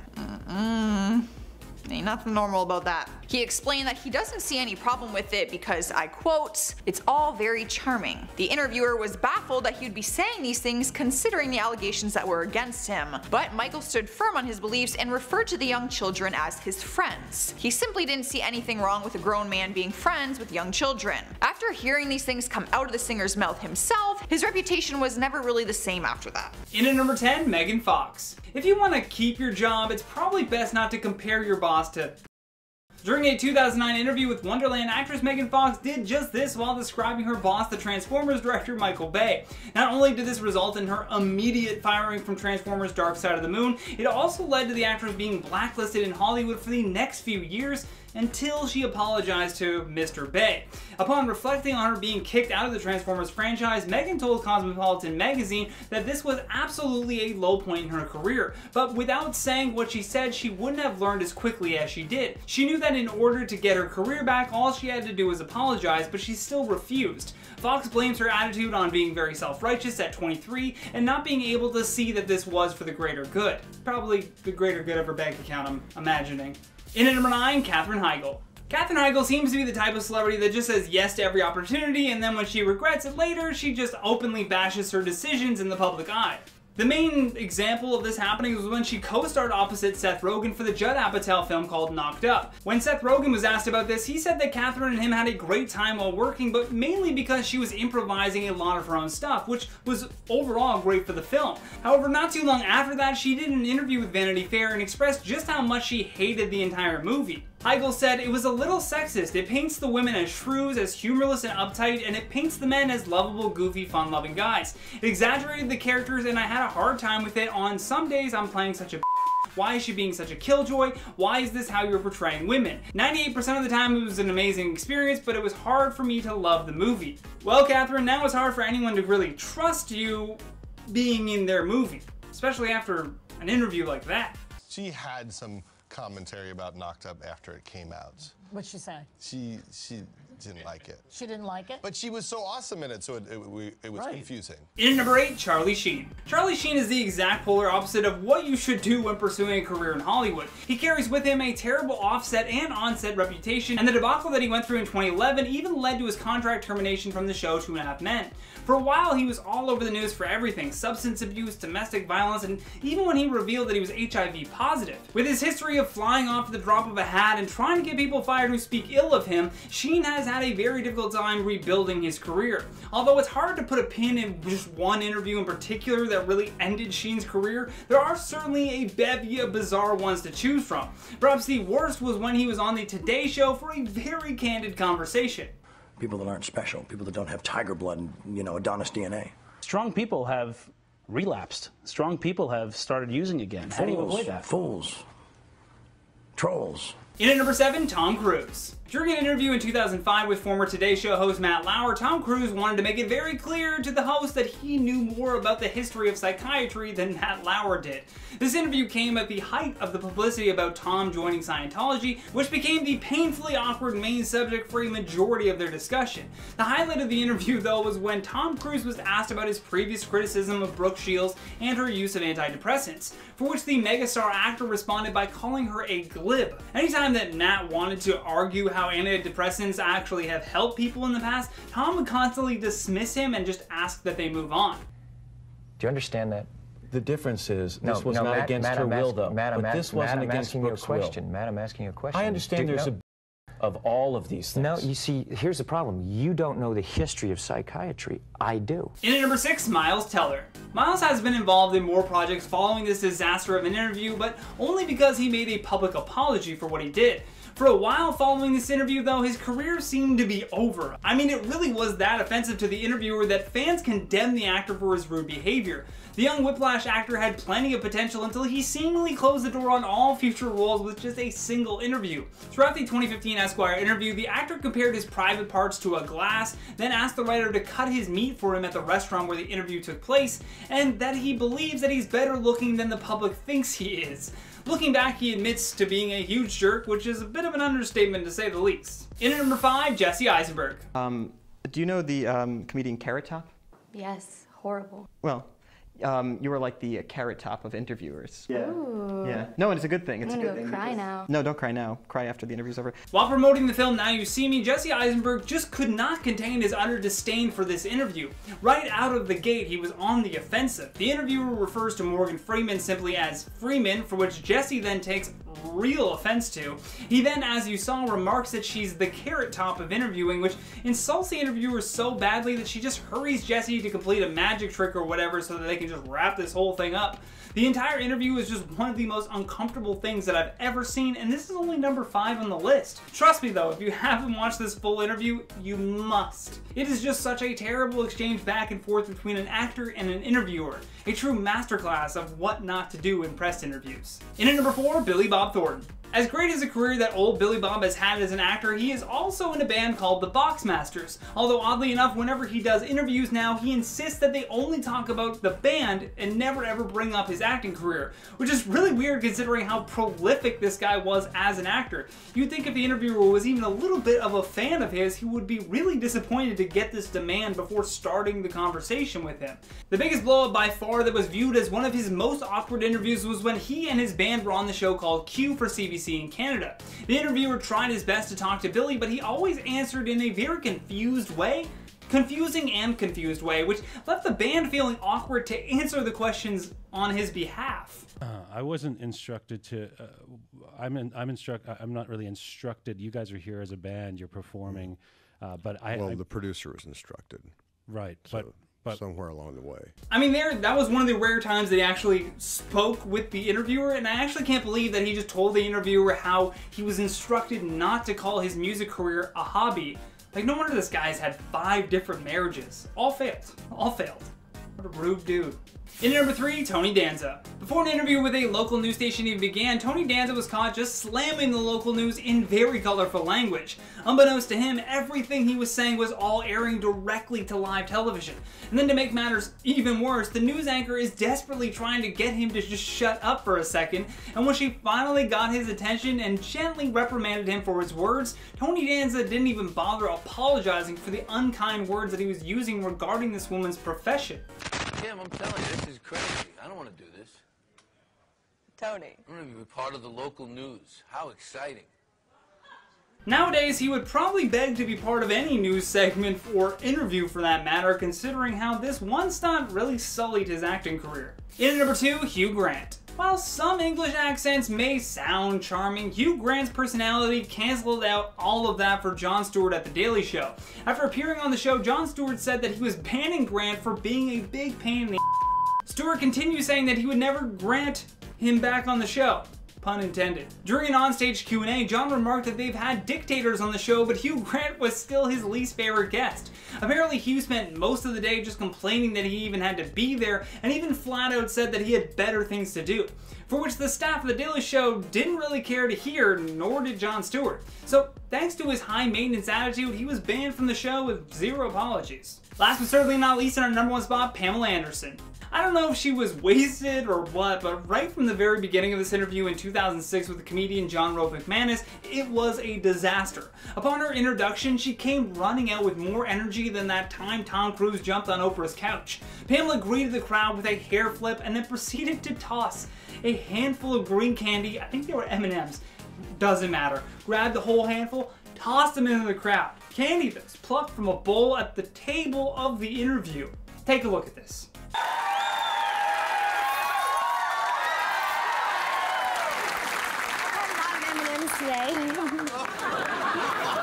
Ain't nothing normal about that. He explained that he doesn't see any problem with it because, I quote, "It's all very charming." The interviewer was baffled that he would be saying these things considering the allegations that were against him, but Michael stood firm on his beliefs and referred to the young children as his friends. He simply didn't see anything wrong with a grown man being friends with young children. After hearing these things come out of the singer's mouth himself, his reputation was never really the same after that. In at number 10, Megan Fox. If you want to keep your job, it's probably best not to compare your boss to... During a 2009 interview with Wonderland, actress Megan Fox did just this while describing her boss, the Transformers director Michael Bay. Not only did this result in her immediate firing from Transformers Dark Side of the Moon, it also led to the actress being blacklisted in Hollywood for the next few years until she apologized to Mr. Bay. Upon reflecting on her being kicked out of the Transformers franchise, Megan told Cosmopolitan magazine that this was absolutely a low point in her career, but without saying what she said, she wouldn't have learned as quickly as she did. She knew that in order to get her career back, all she had to do was apologize, but she still refused. Fox blames her attitude on being very self-righteous at 23 and not being able to see that this was for the greater good. Probably the greater good of her bank account, I'm imagining. In at number 9, Katherine Heigl. Katherine Heigl seems to be the type of celebrity that just says yes to every opportunity, and then when she regrets it later, she just openly bashes her decisions in the public eye. The main example of this happening was when she co-starred opposite Seth Rogen for the Judd Apatow film called Knocked Up. When Seth Rogen was asked about this, he said that Katherine and him had a great time while working, but mainly because she was improvising a lot of her own stuff, which was overall great for the film. However, not too long after that, she did an interview with Vanity Fair and expressed just how much she hated the entire movie. Heigl said, "It was a little sexist. It paints the women as shrews, as humorless and uptight, and it paints the men as lovable, goofy, fun-loving guys. It exaggerated the characters and I had a hard time with it. On some days I'm playing such a why is she being such a killjoy? Why is this how you're portraying women? 98% of the time it was an amazing experience, but it was hard for me to love the movie." Well, Katherine, now it's hard for anyone to really trust you being in their movie, especially after an interview like that. She had some commentary about Knocked Up after it came out. What'd she say? She didn't like it. She didn't like it? But she was so awesome in it, so it was confusing. In at number 8, Charlie Sheen. Charlie Sheen is the exact polar opposite of what you should do when pursuing a career in Hollywood. He carries with him a terrible offset and onset reputation, and the debacle that he went through in 2011 even led to his contract termination from the show 2.5 Men. For a while, he was all over the news for everything: substance abuse, domestic violence, and even when he revealed that he was HIV positive. With his history of flying off the drop of a hat and trying to get people fired who speak ill of him, Sheen has had a very difficult time rebuilding his career. Although it's hard to put a pin in just one interview in particular that really ended Sheen's career, there are certainly a bevy of bizarre ones to choose from. Perhaps the worst was when he was on the Today Show for a very candid conversation. People that aren't special, people that don't have tiger blood and, you know, Adonis DNA. Strong people have relapsed. Strong people have started using again. How do you avoid that? Fools. Trolls. In at number 7, Tom Cruise. During an interview in 2005 with former Today Show host Matt Lauer, Tom Cruise wanted to make it very clear to the host that he knew more about the history of psychiatry than Matt Lauer did. This interview came at the height of the publicity about Tom joining Scientology, which became the painfully awkward main subject for a majority of their discussion. The highlight of the interview, though, was when Tom Cruise was asked about his previous criticism of Brooke Shields and her use of antidepressants, for which the megastar actor responded by calling her a glib. Anytime that Matt wanted to argue how antidepressants actually have helped people in the past, Tom would constantly dismiss him and just ask that they move on. Do you understand that? The difference is this was not against her will, though. But this wasn't against Brooke's will. Matt, I'm asking you a question. I understand there's a of all of these things. No, you see, here's the problem. You don't know the history of psychiatry. I do. In at number 6, Miles Teller. Miles has been involved in more projects following this disaster of an interview, but only because he made a public apology for what he did. For a while following this interview, though, his career seemed to be over. I mean, it really was that offensive to the interviewer that fans condemned the actor for his rude behavior. The young Whiplash actor had plenty of potential until he seemingly closed the door on all future roles with just a single interview. Throughout the 2015 Esquire interview, the actor compared his private parts to a glass, then asked the writer to cut his meat for him at the restaurant where the interview took place, and that he believes that he's better looking than the public thinks he is. Looking back, he admits to being a huge jerk, which is a bit of an understatement to say the least. In at number 5, Jesse Eisenberg. Do you know the comedian Carrot Top? Yes, horrible. Well, you were like the Carrot Top of interviewers. Yeah. Ooh. Yeah. No, it's a good thing. It's I'm a good gonna thing. go cry now. No, don't cry now. Cry after the interview's over. While promoting the film Now You See Me, Jesse Eisenberg just could not contain his utter disdain for this interview. Right out of the gate, he was on the offensive. The interviewer refers to Morgan Freeman simply as Freeman, for which Jesse then takes real offense to. He then, as you saw, remarks that she's the Carrot Top of interviewing, which insults the interviewer so badly that she just hurries Jesse to complete a magic trick or whatever so that they can just wrap this whole thing up. The entire interview is just one of the most uncomfortable things that I've ever seen, and this is only number 5 on the list. Trust me though, if you haven't watched this full interview, you must. It is just such a terrible exchange back and forth between an actor and an interviewer. A true masterclass of what not to do in press interviews. In at number 4, Billy Bob Thornton. As great as a career that old Billy Bob has had as an actor, he is also in a band called the Boxmasters. Although oddly enough, whenever he does interviews now, he insists that they only talk about the band and never ever bring up his acting career, which is really weird considering how prolific this guy was as an actor. You'd think if the interviewer was even a little bit of a fan of his, he would be really disappointed to get this demand before starting the conversation with him. The biggest blow up by far that was viewed as one of his most awkward interviews was when he and his band were on the show called Q for CBC in Canada. The interviewer tried his best to talk to Billy, but he always answered in a very confusing and confused way, which left the band feeling awkward to answer the questions on his behalf. I wasn't instructed to. I'm not really instructed. You guys are here as a band. You're performing, but the producer was instructed. Right, so, but somewhere along the way. I mean, that was one of the rare times that he actually spoke with the interviewer, and I actually can't believe that he just told the interviewer how he was instructed not to call his music career a hobby. Like, no wonder this guy's had 5 different marriages. All failed. All failed. What a rude dude. In at number 3, Tony Danza. Before an interview with a local news station even began, Tony Danza was caught just slamming the local news in very colorful language. Unbeknownst to him, everything he was saying was all airing directly to live television. And then to make matters even worse, the news anchor is desperately trying to get him to just shut up for a second, and when she finally got his attention and gently reprimanded him for his words, Tony Danza didn't even bother apologizing for the unkind words that he was using regarding this woman's profession. Kim, I'm telling you, this is crazy. I don't want to do this. Tony. I want to be part of the local news. How exciting. Nowadays, he would probably beg to be part of any news segment or interview for that matter, considering how this one stunt really sullied his acting career. In at number 2, Hugh Grant. While some English accents may sound charming, Hugh Grant's personality canceled out all of that for Jon Stewart at The Daily Show. After appearing on the show, Jon Stewart said that he was banning Grant for being a big pain in the Stewart continues saying that he would never grant him back on the show. pun intended. During an onstage Q&A, John remarked that they've had dictators on the show, but Hugh Grant was still his least favorite guest. Apparently, Hugh spent most of the day just complaining that he even had to be there, and even flat out said that he had better things to do. For which the staff of The Daily Show didn't really care to hear, nor did Jon Stewart. So, thanks to his high maintenance attitude, he was banned from the show with zero apologies. Last but certainly not least, in our #1 spot, Pamela Anderson. I don't know if she was wasted or what, but right from the very beginning of this interview in 2006 with the comedian John Rove McManus, it was a disaster. Upon her introduction, she came running out with more energy than that time Tom Cruise jumped on Oprah's couch. Pamela greeted the crowd with a hair flip and then proceeded to toss a handful of green candy, I think they were M&Ms, doesn't matter, grabbed the whole handful, tossed them into the crowd. Candy that was plucked from a bowl at the table of the interview. Take a look at this.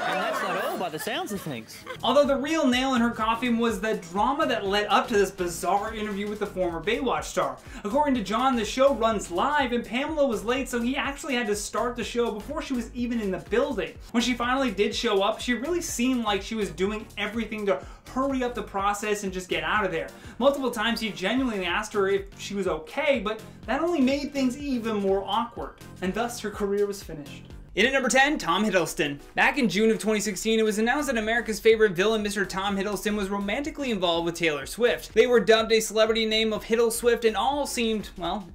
And that's not all by the sounds of things. Although the real nail in her coffin was the drama that led up to this bizarre interview with the former Baywatch star. According to John, the show runs live and Pamela was late, so he actually had to start the show before she was even in the building. When she finally did show up, she really seemed like she was doing everything to hurry up the process and just get out of there. Multiple times he genuinely asked her if she was okay, but that only made things even more awkward, and thus her career was finished. In at number 10, Tom Hiddleston. Back in June of 2016, it was announced that America's favorite villain, Mr. Tom Hiddleston, was romantically involved with Taylor Swift. They were dubbed a celebrity name of Hiddle Swift and all seemed,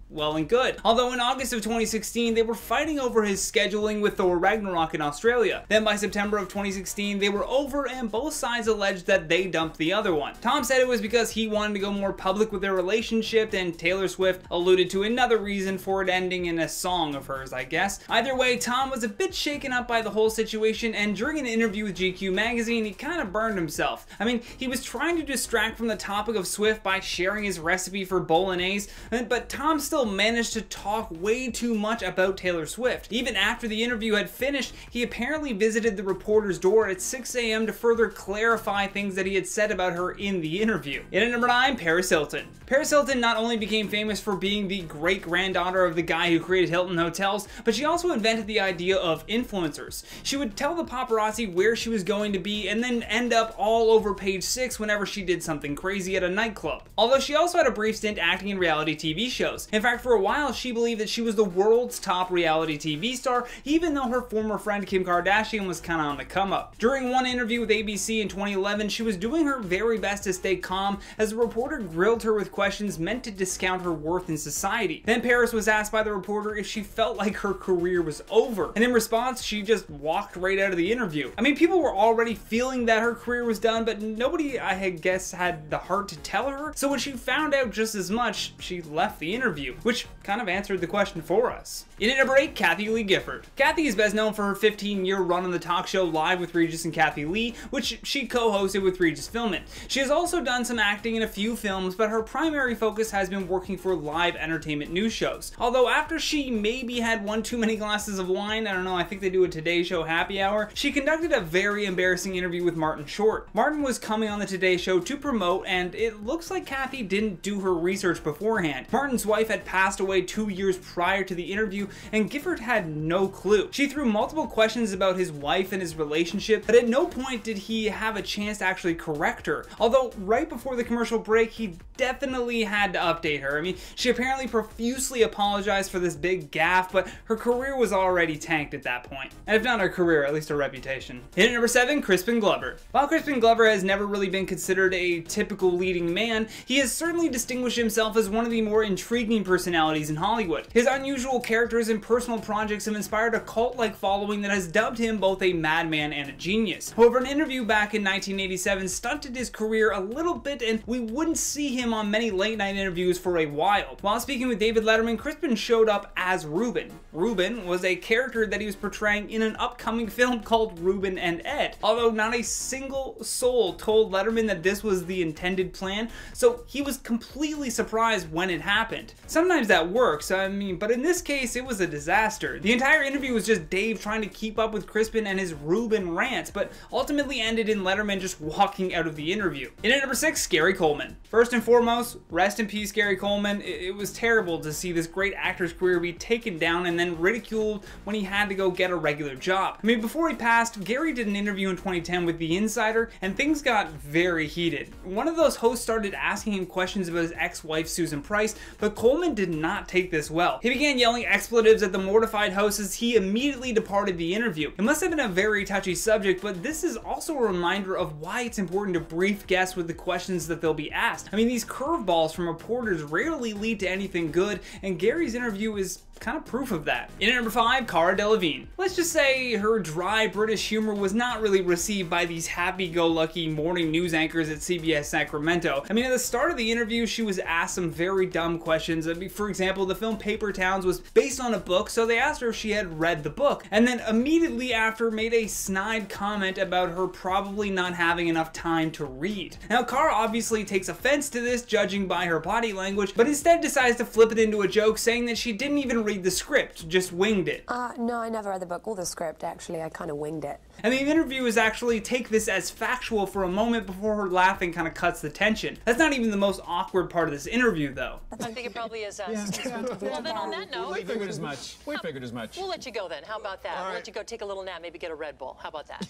well and good. Although in August of 2016, they were fighting over his scheduling with Thor Ragnarok in Australia. Then by September of 2016, they were over and both sides alleged that they dumped the other one. Tom said it was because he wanted to go more public with their relationship, and Taylor Swift alluded to another reason for it ending in a song of hers, I guess. Either way, Tom was a bit shaken up by the whole situation, and during an interview with GQ magazine, he kind of burned himself. I mean, he was trying to distract from the topic of Swift by sharing his recipe for bolognese, but Tom still managed to talk way too much about Taylor Swift. Even after the interview had finished, he apparently visited the reporter's door at 6 a.m. to further clarify things that he had said about her in the interview. In at number 9, Paris Hilton. Paris Hilton not only became famous for being the great-granddaughter of the guy who created Hilton Hotels, but she also invented the idea of influencers. She would tell the paparazzi where she was going to be and then end up all over page 6 whenever she did something crazy at a nightclub. Although she also had a brief stint acting in reality TV shows. In fact, for a while, she believed that she was the world's top reality TV star, even though her former friend Kim Kardashian was kind of on the come up. During one interview with ABC in 2011, she was doing her very best to stay calm as the reporter grilled her with questions meant to discount her worth in society. Then Paris was asked by the reporter if she felt like her career was over, and in response, she just walked right out of the interview. I mean, people were already feeling that her career was done, but nobody, I guess, had the heart to tell her. So when she found out just as much, she left the interview, which kind of answered the question for us. In at number 8, Kathie Lee Gifford. Kathie is best known for her 15-year run on the talk show Live with Regis and Kathie Lee, which she co-hosted with Regis Philbin. She has also done some acting in a few films, but her primary focus has been working for live entertainment news shows. Although after she maybe had one too many glasses of wine, I don't know, I think they do a Today Show happy hour, she conducted a very embarrassing interview with Martin Short. Martin was coming on the Today Show to promote, and it looks like Kathie didn't do her research beforehand. Martin's wife had passed away 2 years prior to the interview, and Gifford had no clue. She threw multiple questions about his wife and his relationship, but at no point did he have a chance to actually correct her. Although right before the commercial break, he definitely had to update her. I mean, she apparently profusely apologized for this big gaffe, but her career was already tanked at that point. And if not her career, at least her reputation. In at number 7, Crispin Glover. While Crispin Glover has never really been considered a typical leading man, he has certainly distinguished himself as one of the more intriguing personalities in Hollywood. His unusual characters and personal projects have inspired a cult-like following that has dubbed him both a madman and a genius. However, an interview back in 1987 stunted his career a little bit, and we wouldn't see him on many late-night interviews for a while. While speaking with David Letterman, Crispin showed up as Ruben. Ruben was a character that he was portraying in an upcoming film called Ruben and Ed. Although not a single soul told Letterman that this was the intended plan, so he was completely surprised when it happened. Some sometimes that works, I mean, but in this case, it was a disaster. The entire interview was just Dave trying to keep up with Crispin and his Reuben rants, but ultimately ended in Letterman just walking out of the interview. In at number 6, Gary Coleman. First and foremost, rest in peace, Gary Coleman. It was terrible to see this great actor's career be taken down and then ridiculed when he had to go get a regular job. I mean, before he passed, Gary did an interview in 2010 with The Insider, and things got very heated. One of those hosts started asking him questions about his ex-wife, Susan Price, but Coleman did not take this well. He began yelling expletives at the mortified host as he immediately departed the interview. It must have been a very touchy subject, but this is also a reminder of why it's important to brief guests with the questions that they'll be asked. I mean, these curveballs from reporters rarely lead to anything good, and Gary's interview is kind of proof of that. In at number 5, Cara Delevingne. Let's just say her dry British humor was not really received by these happy-go-lucky morning news anchors at CBS Sacramento. I mean, at the start of the interview, she was asked some very dumb questions. I mean, for example, the film Paper Towns was based on a book, so they asked her if she had read the book, and then immediately after made a snide comment about her probably not having enough time to read. Now, Cara obviously takes offense to this, judging by her body language, but instead decides to flip it into a joke, saying that she didn't even read the script, just winged it. No, I never read the book or the script, actually. I kind of winged it. And the interviewers actually take this as factual for a moment before her laughing kind of cuts the tension. That's not even the most awkward part of this interview, though. I think it probably is us. Well, then on that note... We figured as much. We figured as much. We'll let you go then. How about that? We'll let you go take a little nap, maybe get a Red Bull. How about that?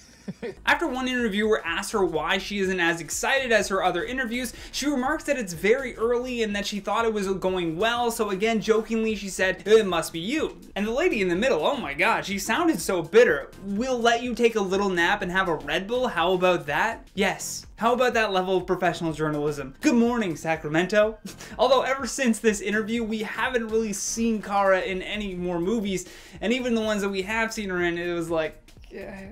After one interviewer asked her why she isn't as excited as her other interviews, she remarks that it's very early and that she thought it was going well, so again, jokingly, she said, it must be you. And the lady in the middle, oh my god, she sounded so bitter. We'll let you take a little nap and have a Red Bull? How about that? Yes. How about that level of professional journalism? Good morning, Sacramento. Although ever since this interview, we haven't really seen Cara in any more movies, and even the ones that we have seen her in, it was like, yeah,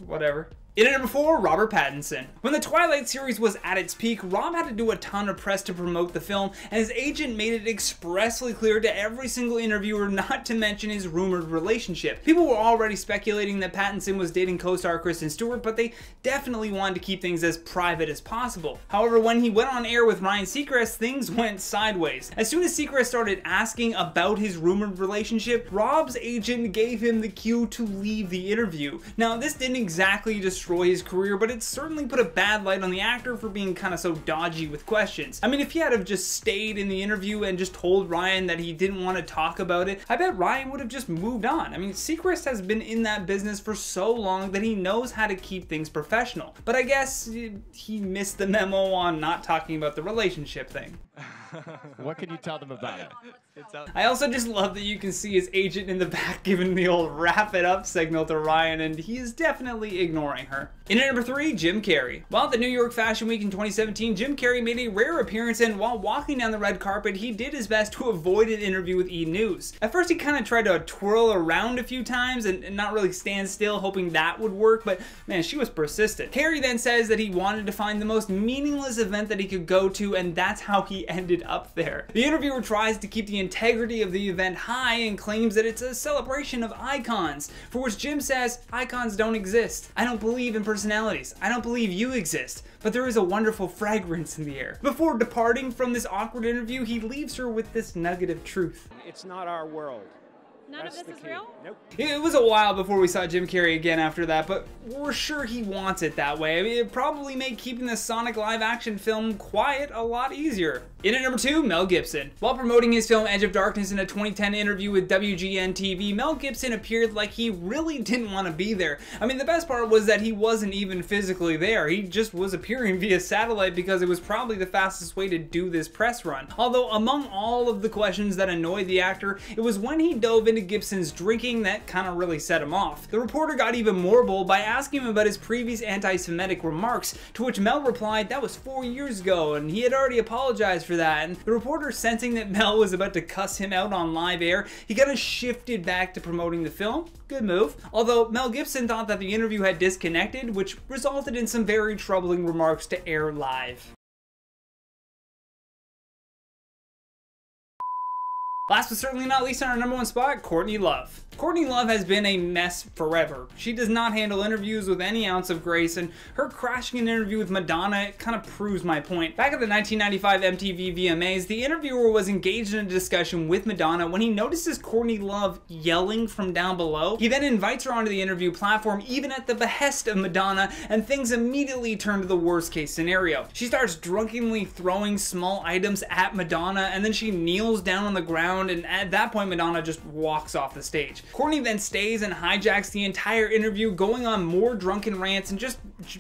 whatever. In at number 4, Robert Pattinson. When the Twilight series was at its peak, Rob had to do a ton of press to promote the film, and his agent made it expressly clear to every single interviewer not to mention his rumored relationship. People were already speculating that Pattinson was dating co-star Kristen Stewart, but they definitely wanted to keep things as private as possible. However, when he went on air with Ryan Seacrest, things went sideways. As soon as Seacrest started asking about his rumored relationship, Rob's agent gave him the cue to leave the interview. Now, this didn't exactly destroy his career, but it certainly put a bad light on the actor for being kind of so dodgy with questions. I mean, if he had have just stayed in the interview and just told Ryan that he didn't want to talk about it, I bet Ryan would have just moved on. I mean, Seacrest has been in that business for so long that he knows how to keep things professional. But I guess he missed the memo on not talking about the relationship thing. What can you tell them about it? I also just love that you can see his agent in the back giving the old wrap it up signal to Ryan, and he is definitely ignoring her. In at number 3, Jim Carrey. While at the New York Fashion Week in 2017, Jim Carrey made a rare appearance, and while walking down the red carpet, he did his best to avoid an interview with E! News. At first, he kind of tried to twirl around a few times and not really stand still, hoping that would work, but man, she was persistent. Carrey then says that he wanted to find the most meaningless event that he could go to, and that's how he ended up there. The interviewer tries to keep the integrity of the event high and claims that it's a celebration of icons, for which Jim says, icons don't exist. I don't believe in personalities. I don't believe you exist. But there is a wonderful fragrance in the air. Before departing from this awkward interview, he leaves her with this nugget of truth. It's not our world. None of this is real? Nope. It was a while before we saw Jim Carrey again after that, but we're sure he wants it that way. I mean, it probably made keeping the Sonic live-action film quiet a lot easier. In at number 2, Mel Gibson. While promoting his film Edge of Darkness in a 2010 interview with WGN-TV, Mel Gibson appeared like he really didn't want to be there. I mean, the best part was that he wasn't even physically there. He just was appearing via satellite because it was probably the fastest way to do this press run. Although, among all of the questions that annoyed the actor, it was when he dove into Gibson's drinking that kind of really set him off. The reporter got even more bold by asking him about his previous anti-Semitic remarks, to which Mel replied that was 4 years ago and he had already apologized for that. And the reporter, sensing that Mel was about to cuss him out on live air, he kind of shifted back to promoting the film. Good move. Although Mel Gibson thought that the interview had disconnected, which resulted in some very troubling remarks to air live. Last but certainly not least on our #1 spot, Courtney Love. Courtney Love has been a mess forever. She does not handle interviews with any ounce of grace, and her crashing an interview with Madonna kind of proves my point. Back at the 1995 MTV VMAs, the interviewer was engaged in a discussion with Madonna when he notices Courtney Love yelling from down below. He then invites her onto the interview platform, even at the behest of Madonna, and things immediately turn to the worst case scenario. She starts drunkenly throwing small items at Madonna, and then she kneels down on the ground, and at that point Madonna just walks off the stage. Courtney then stays and hijacks the entire interview, going on more drunken rants and just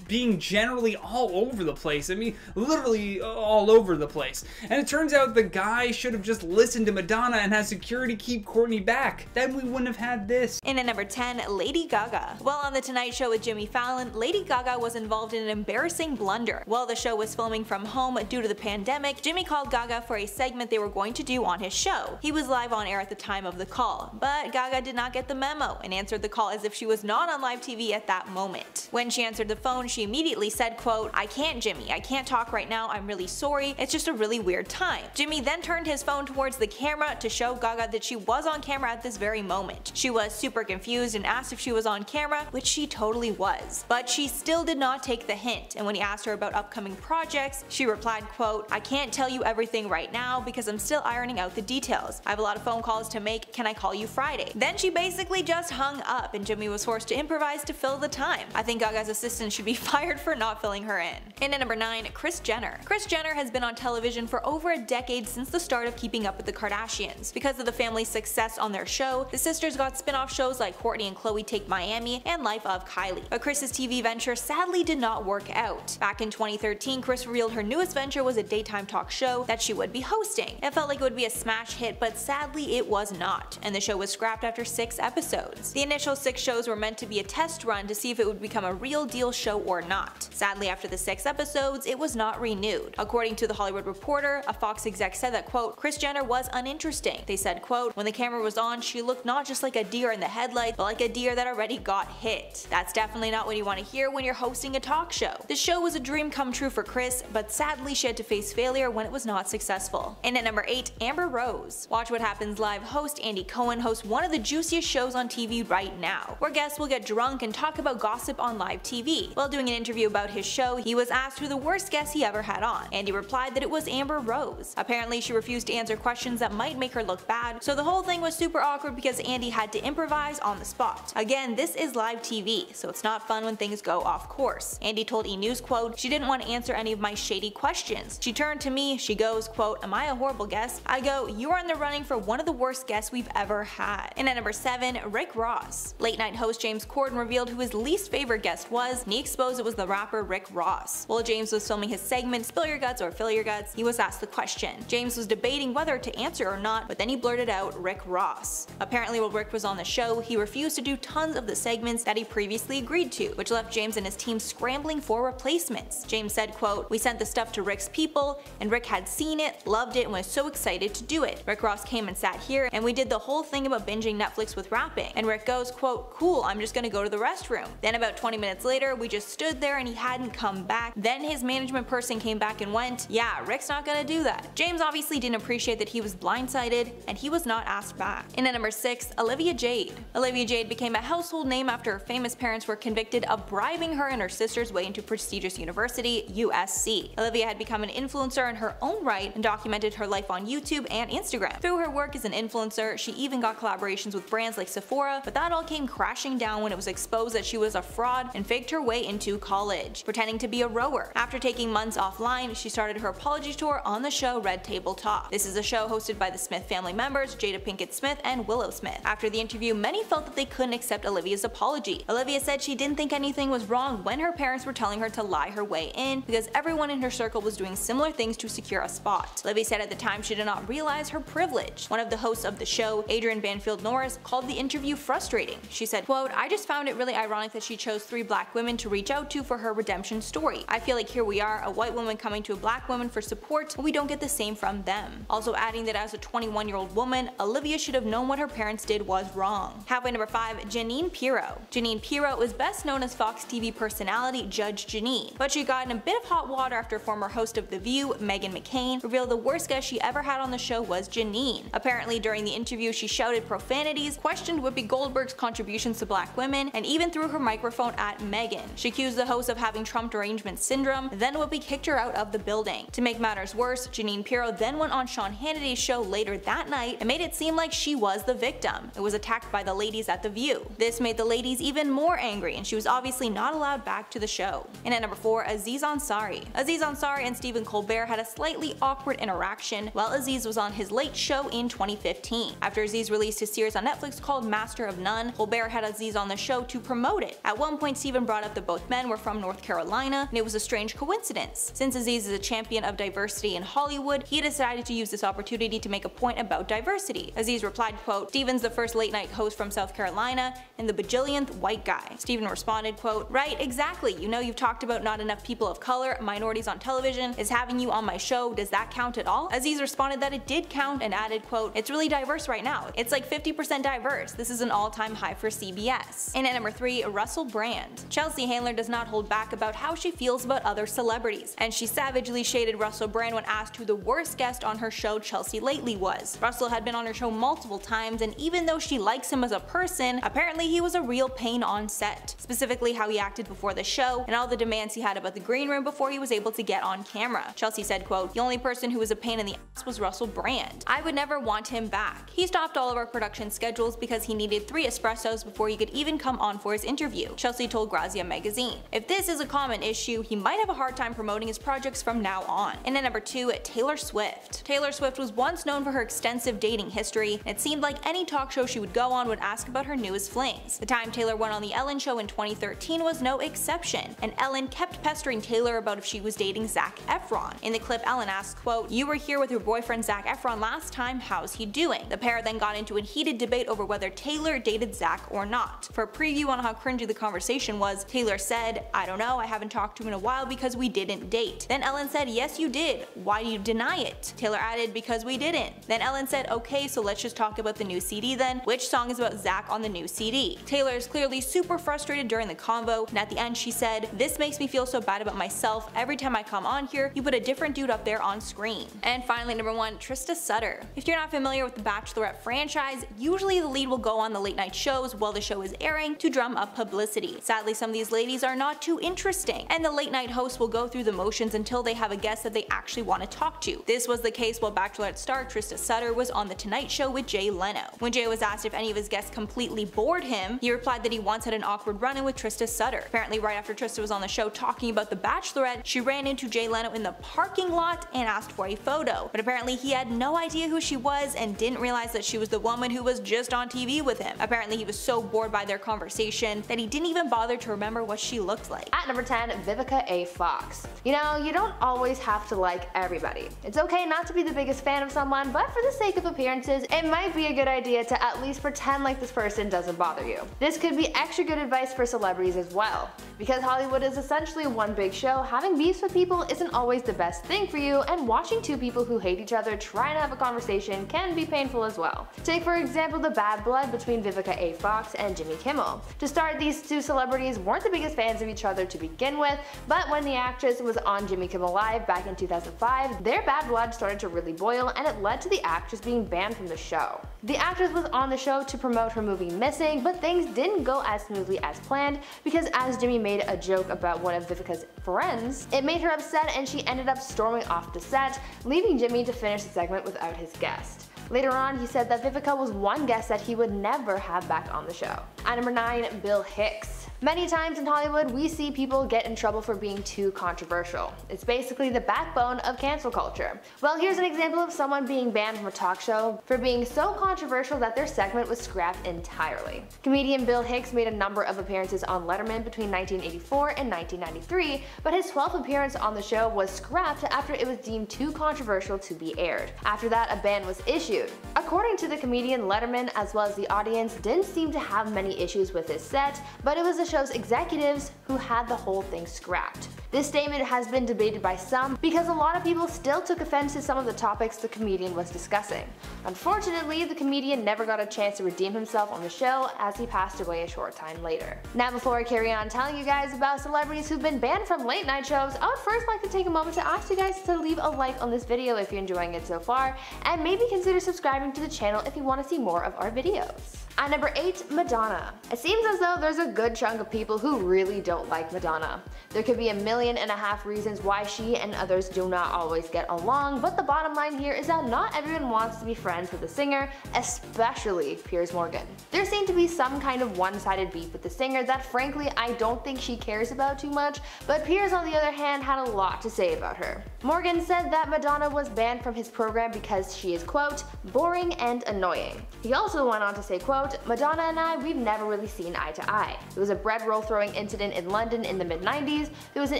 being generally all over the place. I mean, literally all over the place. And it turns out the guy should have just listened to Madonna and had security keep Courtney back. Then we wouldn't have had this. In at number 10, Lady Gaga. While on The Tonight Show with Jimmy Fallon, Lady Gaga was involved in an embarrassing blunder. While the show was filming from home due to the pandemic, Jimmy called Gaga for a segment they were going to do on his show. He was live on air at the time of the call, but Gaga did not get the memo and answered the call as if she was not on live TV at that moment. When she answered the phone, she immediately said, quote, "I can't, Jimmy, I can't talk right now, I'm really sorry, it's just a really weird time." Jimmy then turned his phone towards the camera to show Gaga that she was on camera at this very moment. She was super confused and asked if she was on camera, which she totally was. But she still did not take the hint, and when he asked her about upcoming projects, she replied, quote, "I can't tell you everything right now because I'm still ironing out the details. I have a lot of phone calls to make, can I call you Friday?" Then she basically just hung up and Jimmy was forced to improvise to fill the time. I think Gaga's assistant should be fired for not filling her in. In at number 9, Kris Jenner. Kris Jenner has been on television for over a decade since the start of Keeping Up with the Kardashians. Because of the family's success on their show, the sisters got spin-off shows like Kourtney and Khloe Take Miami and Life of Kylie. But Kris's TV venture sadly did not work out. Back in 2013, Kris revealed her newest venture was a daytime talk show that she would be hosting. It felt like it would be a smash hit, but sadly it was not, and the show was scrapped after 6 episodes. The initial 6 shows were meant to be a test run to see if it would become a real deal show or not. Sadly, after the 6 episodes, it was not renewed. According to The Hollywood Reporter, a Fox exec said that, quote, "Kris Jenner was uninteresting." They said, quote, "When the camera was on, she looked not just like a deer in the headlights, but like a deer that already got hit." That's definitely not what you want to hear when you're hosting a talk show. The show was a dream come true for Kris, but sadly she had to face failure when it was not successful. And at number 8, Amber Rose. Watch What Happens Live host Andy Cohen hosts one of the juiciest shows on TV right now, where guests will get drunk and talk about gossip on live TV. While doing an interview about his show, he was asked who the worst guest he ever had on, and he replied that it was Amber Rose. Apparently she refused to answer questions that might make her look bad, so the whole thing was super awkward because Andy had to improvise on the spot. Again, this is live TV, so it's not fun when things go off course. Andy told E! News, quote, "She didn't want to answer any of my shady questions. She turned to me, she goes, quote, 'Am I a horrible guest?' I go, 'You are in the running for one of the worst guests we've ever had.'" And at number 7, Rick Ross. Late night host James Corden revealed who his least favorite guest was, and he exposed it was the rapper Rick Ross. While James was filming his segment Spill Your Guts or Fill Your Guts, he was asked the question. James was debating whether to answer or not, but then he blurted out Rick Ross. Apparently while Rick was on the show, he refused to do tons of the segments that he previously agreed to, which left James and his team scrambling for replacements. James said, quote, "We sent the stuff to Rick's people, and Rick had seen it, loved it, and was so excited to do it. Rick Ross came and sat here, and we did the whole thing about binging Netflix with rapping." And Rick goes, quote, "Cool, I'm just gonna go to the restroom." Then about 20 minutes later, we just stood there and he hadn't come back. Then his management person came back and went, "Yeah, Rick's not gonna do that." James obviously didn't appreciate that he was blindsided, and he was not asked back. And at number 6, Olivia Jade. Olivia Jade became a household name after her famous parents were convicted of bribing her and her sister's way into prestigious university, USC. Olivia had become an influencer in her own right and documented her life on YouTube and Instagram. Through her work as an influencer, she even got collaborations with brands like Sephora, but that all came crashing down when it was exposed that she was a fraud and faked her way into college, pretending to be a rower. After taking months offline, she started her apology tour on the show Red Table Talk. This is a show hosted by the Smith family members, Jada Pinkett Smith and Willow Smith. After the interview, many felt that they couldn't accept Olivia's apology. Olivia said she didn't think anything was wrong when her parents were telling her to lie her way in because everyone in her circle was doing similar things to secure a spot. Olivia said at the time she did not realize her privilege. One of the hosts of the show, Adrian Banfield Norris, called the interview frustrating. She said, quote, "I just found it really ironic that she chose 3 black women to to reach out to for her redemption story. I feel like here we are, a white woman coming to a black woman for support, but we don't get the same from them. Also adding that as a 21-year-old woman, Olivia should have known what her parents did was wrong. Halfway number 5, Jeanine Pirro. Jeanine Pirro is best known as Fox TV personality Judge Jeanine, but she got in a bit of hot water after former host of The View, Meghan McCain, revealed the worst guest she ever had on the show was Jeanine. Apparently during the interview she shouted profanities, questioned Whoopi Goldberg's contributions to black women, and even threw her microphone at Meghan. She accused the host of having Trump derangement syndrome, then Whoopi kicked her out of the building. To make matters worse, Jeanine Pirro then went on Sean Hannity's show later that night and made it seem like she was the victim. It was attacked by the ladies at The View. This made the ladies even more angry, and she was obviously not allowed back to the show. And at number 4, Aziz Ansari. Aziz Ansari and Stephen Colbert had a slightly awkward interaction while Aziz was on his Late Show in 2015. After Aziz released his series on Netflix called Master of None, Colbert had Aziz on the show to promote it. At one point, Stephen brought up that both men were from North Carolina, and it was a strange coincidence. Since Aziz is a champion of diversity in Hollywood, he decided to use this opportunity to make a point about diversity. Aziz replied, quote, "Stephen's the first late night host from South Carolina and the bajillionth white guy." Stephen responded, quote, "Right, exactly. You know, you've talked about not enough people of color, minorities on television. Is having you on my show, does that count at all?" Aziz responded that it did count and added, quote, "It's really diverse right now. It's like 50% diverse. This is an all-time high for CBS." And at number 3, Russell Brand. Chelsea Handler does not hold back about how she feels about other celebrities, and she savagely shaded Russell Brand when asked who the worst guest on her show Chelsea lately was. Russell had been on her show multiple times, and even though she likes him as a person, apparently he was a real pain on set. Specifically how he acted before the show, and all the demands he had about the green room before he was able to get on camera. Chelsea said, quote, "The only person who was a pain in the ass was Russell Brand. I would never want him back. He stopped all of our production schedules because he needed 3 espressos before he could even come on for his interview," Chelsea told Grazia magazine. If this is a common issue, he might have a hard time promoting his projects from now on. And at number 2, Taylor Swift. Taylor Swift was once known for her extensive dating history, and it seemed like any talk show she would go on would ask about her newest flings. The time Taylor went on The Ellen Show in 2013 was no exception, and Ellen kept pestering Taylor about if she was dating Zac Efron. In the clip, Ellen asked, quote, "You were here with your boyfriend Zac Efron last time, how's he doing?" The pair then got into a heated debate over whether Taylor dated Zac or not. For a preview on how cringy the conversation was, Taylor said, "I don't know, I haven't talked to him in a while because we didn't date." Then Ellen said, "Yes you did. Why do you deny it?" Taylor added, "Because we didn't." Then Ellen said, "Okay, so let's just talk about the new CD then. Which song is about Zac on the new CD?" Taylor is clearly super frustrated during the convo, and at the end she said, "This makes me feel so bad about myself. Every time I come on here, you put a different dude up there on screen." And finally, number 1, Trista Sutter. If you're not familiar with the Bachelorette franchise, usually the lead will go on the late night shows while the show is airing to drum up publicity. Sadly, some of these ladies are not too interesting, and the late night hosts will go through the motions until they have a guest that they actually want to talk to. This was the case while Bachelorette star Trista Sutter was on The Tonight Show with Jay Leno. When Jay was asked if any of his guests completely bored him, he replied that he once had an awkward run-in with Trista Sutter. Apparently right after Trista was on the show talking about The Bachelorette, she ran into Jay Leno in the parking lot and asked for a photo, but apparently he had no idea who she was and didn't realize that she was the woman who was just on TV with him. Apparently he was so bored by their conversation that he didn't even bother to remember what she looked like. At number 10, Vivica A. Fox. You know, you don't always have to like everybody. It's okay not to be the biggest fan of someone, but for the sake of appearances, it might be a good idea to at least pretend like this person doesn't bother you. This could be extra good advice for celebrities as well. Because Hollywood is essentially one big show, having beefs with people isn't always the best thing for you, and watching two people who hate each other try to have a conversation can be painful as well. Take for example the bad blood between Vivica A. Fox and Jimmy Kimmel. To start, these two celebrities weren't the biggest fans of each other to begin with, but when the actress was on Jimmy Kimmel Live back in 2005, their bad blood started to really boil, and it led to the actress being banned from the show. The actress was on the show to promote her movie Missing, but things didn't go as smoothly as planned, because as Jimmy made a joke about one of Vivica's friends, it made her upset and she ended up storming off the set, leaving Jimmy to finish the segment without his guest. Later on, he said that Vivica was one guest that he would never have back on the show. At number 9, Bill Hicks. Many times in Hollywood, we see people get in trouble for being too controversial. It's basically the backbone of cancel culture. Well, here's an example of someone being banned from a talk show for being so controversial that their segment was scrapped entirely. Comedian Bill Hicks made a number of appearances on Letterman between 1984 and 1993, but his 12th appearance on the show was scrapped after it was deemed too controversial to be aired. After that, a ban was issued. According to the comedian, Letterman as well as the audience didn't seem to have many issues with his set, but it was a show's executives who had the whole thing scrapped. This statement has been debated by some because a lot of people still took offense to some of the topics the comedian was discussing. Unfortunately, the comedian never got a chance to redeem himself on the show as he passed away a short time later. Now before I carry on telling you guys about celebrities who've been banned from late night shows, I would first like to take a moment to ask you guys to leave a like on this video if you're enjoying it so far, and maybe consider subscribing to the channel if you want to see more of our videos. At number 8, Madonna. It seems as though there's a good chunk of people who really don't like Madonna. There could be 1.5 million reasons why she and others do not always get along, but the bottom line here is that not everyone wants to be friends with the singer, especially Piers Morgan. There seemed to be some kind of one-sided beef with the singer that frankly I don't think she cares about too much, but Piers on the other hand had a lot to say about her. Morgan said that Madonna was banned from his program because she is, quote, boring and annoying. He also went on to say, quote, Madonna and I, we've never really seen eye to eye. There was a bread roll throwing incident in London in the mid-90s. There was an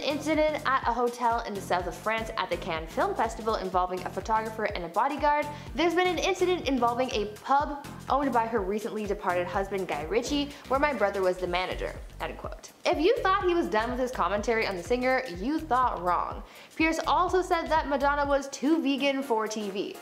incident at a hotel in the south of France at the Cannes Film Festival involving a photographer and a bodyguard. There's been an incident involving a pub owned by her recently departed husband Guy Ritchie, where my brother was the manager, end quote. If you thought he was done with his commentary on the singer, you thought wrong. Pierce also said that Madonna was too vegan for TV,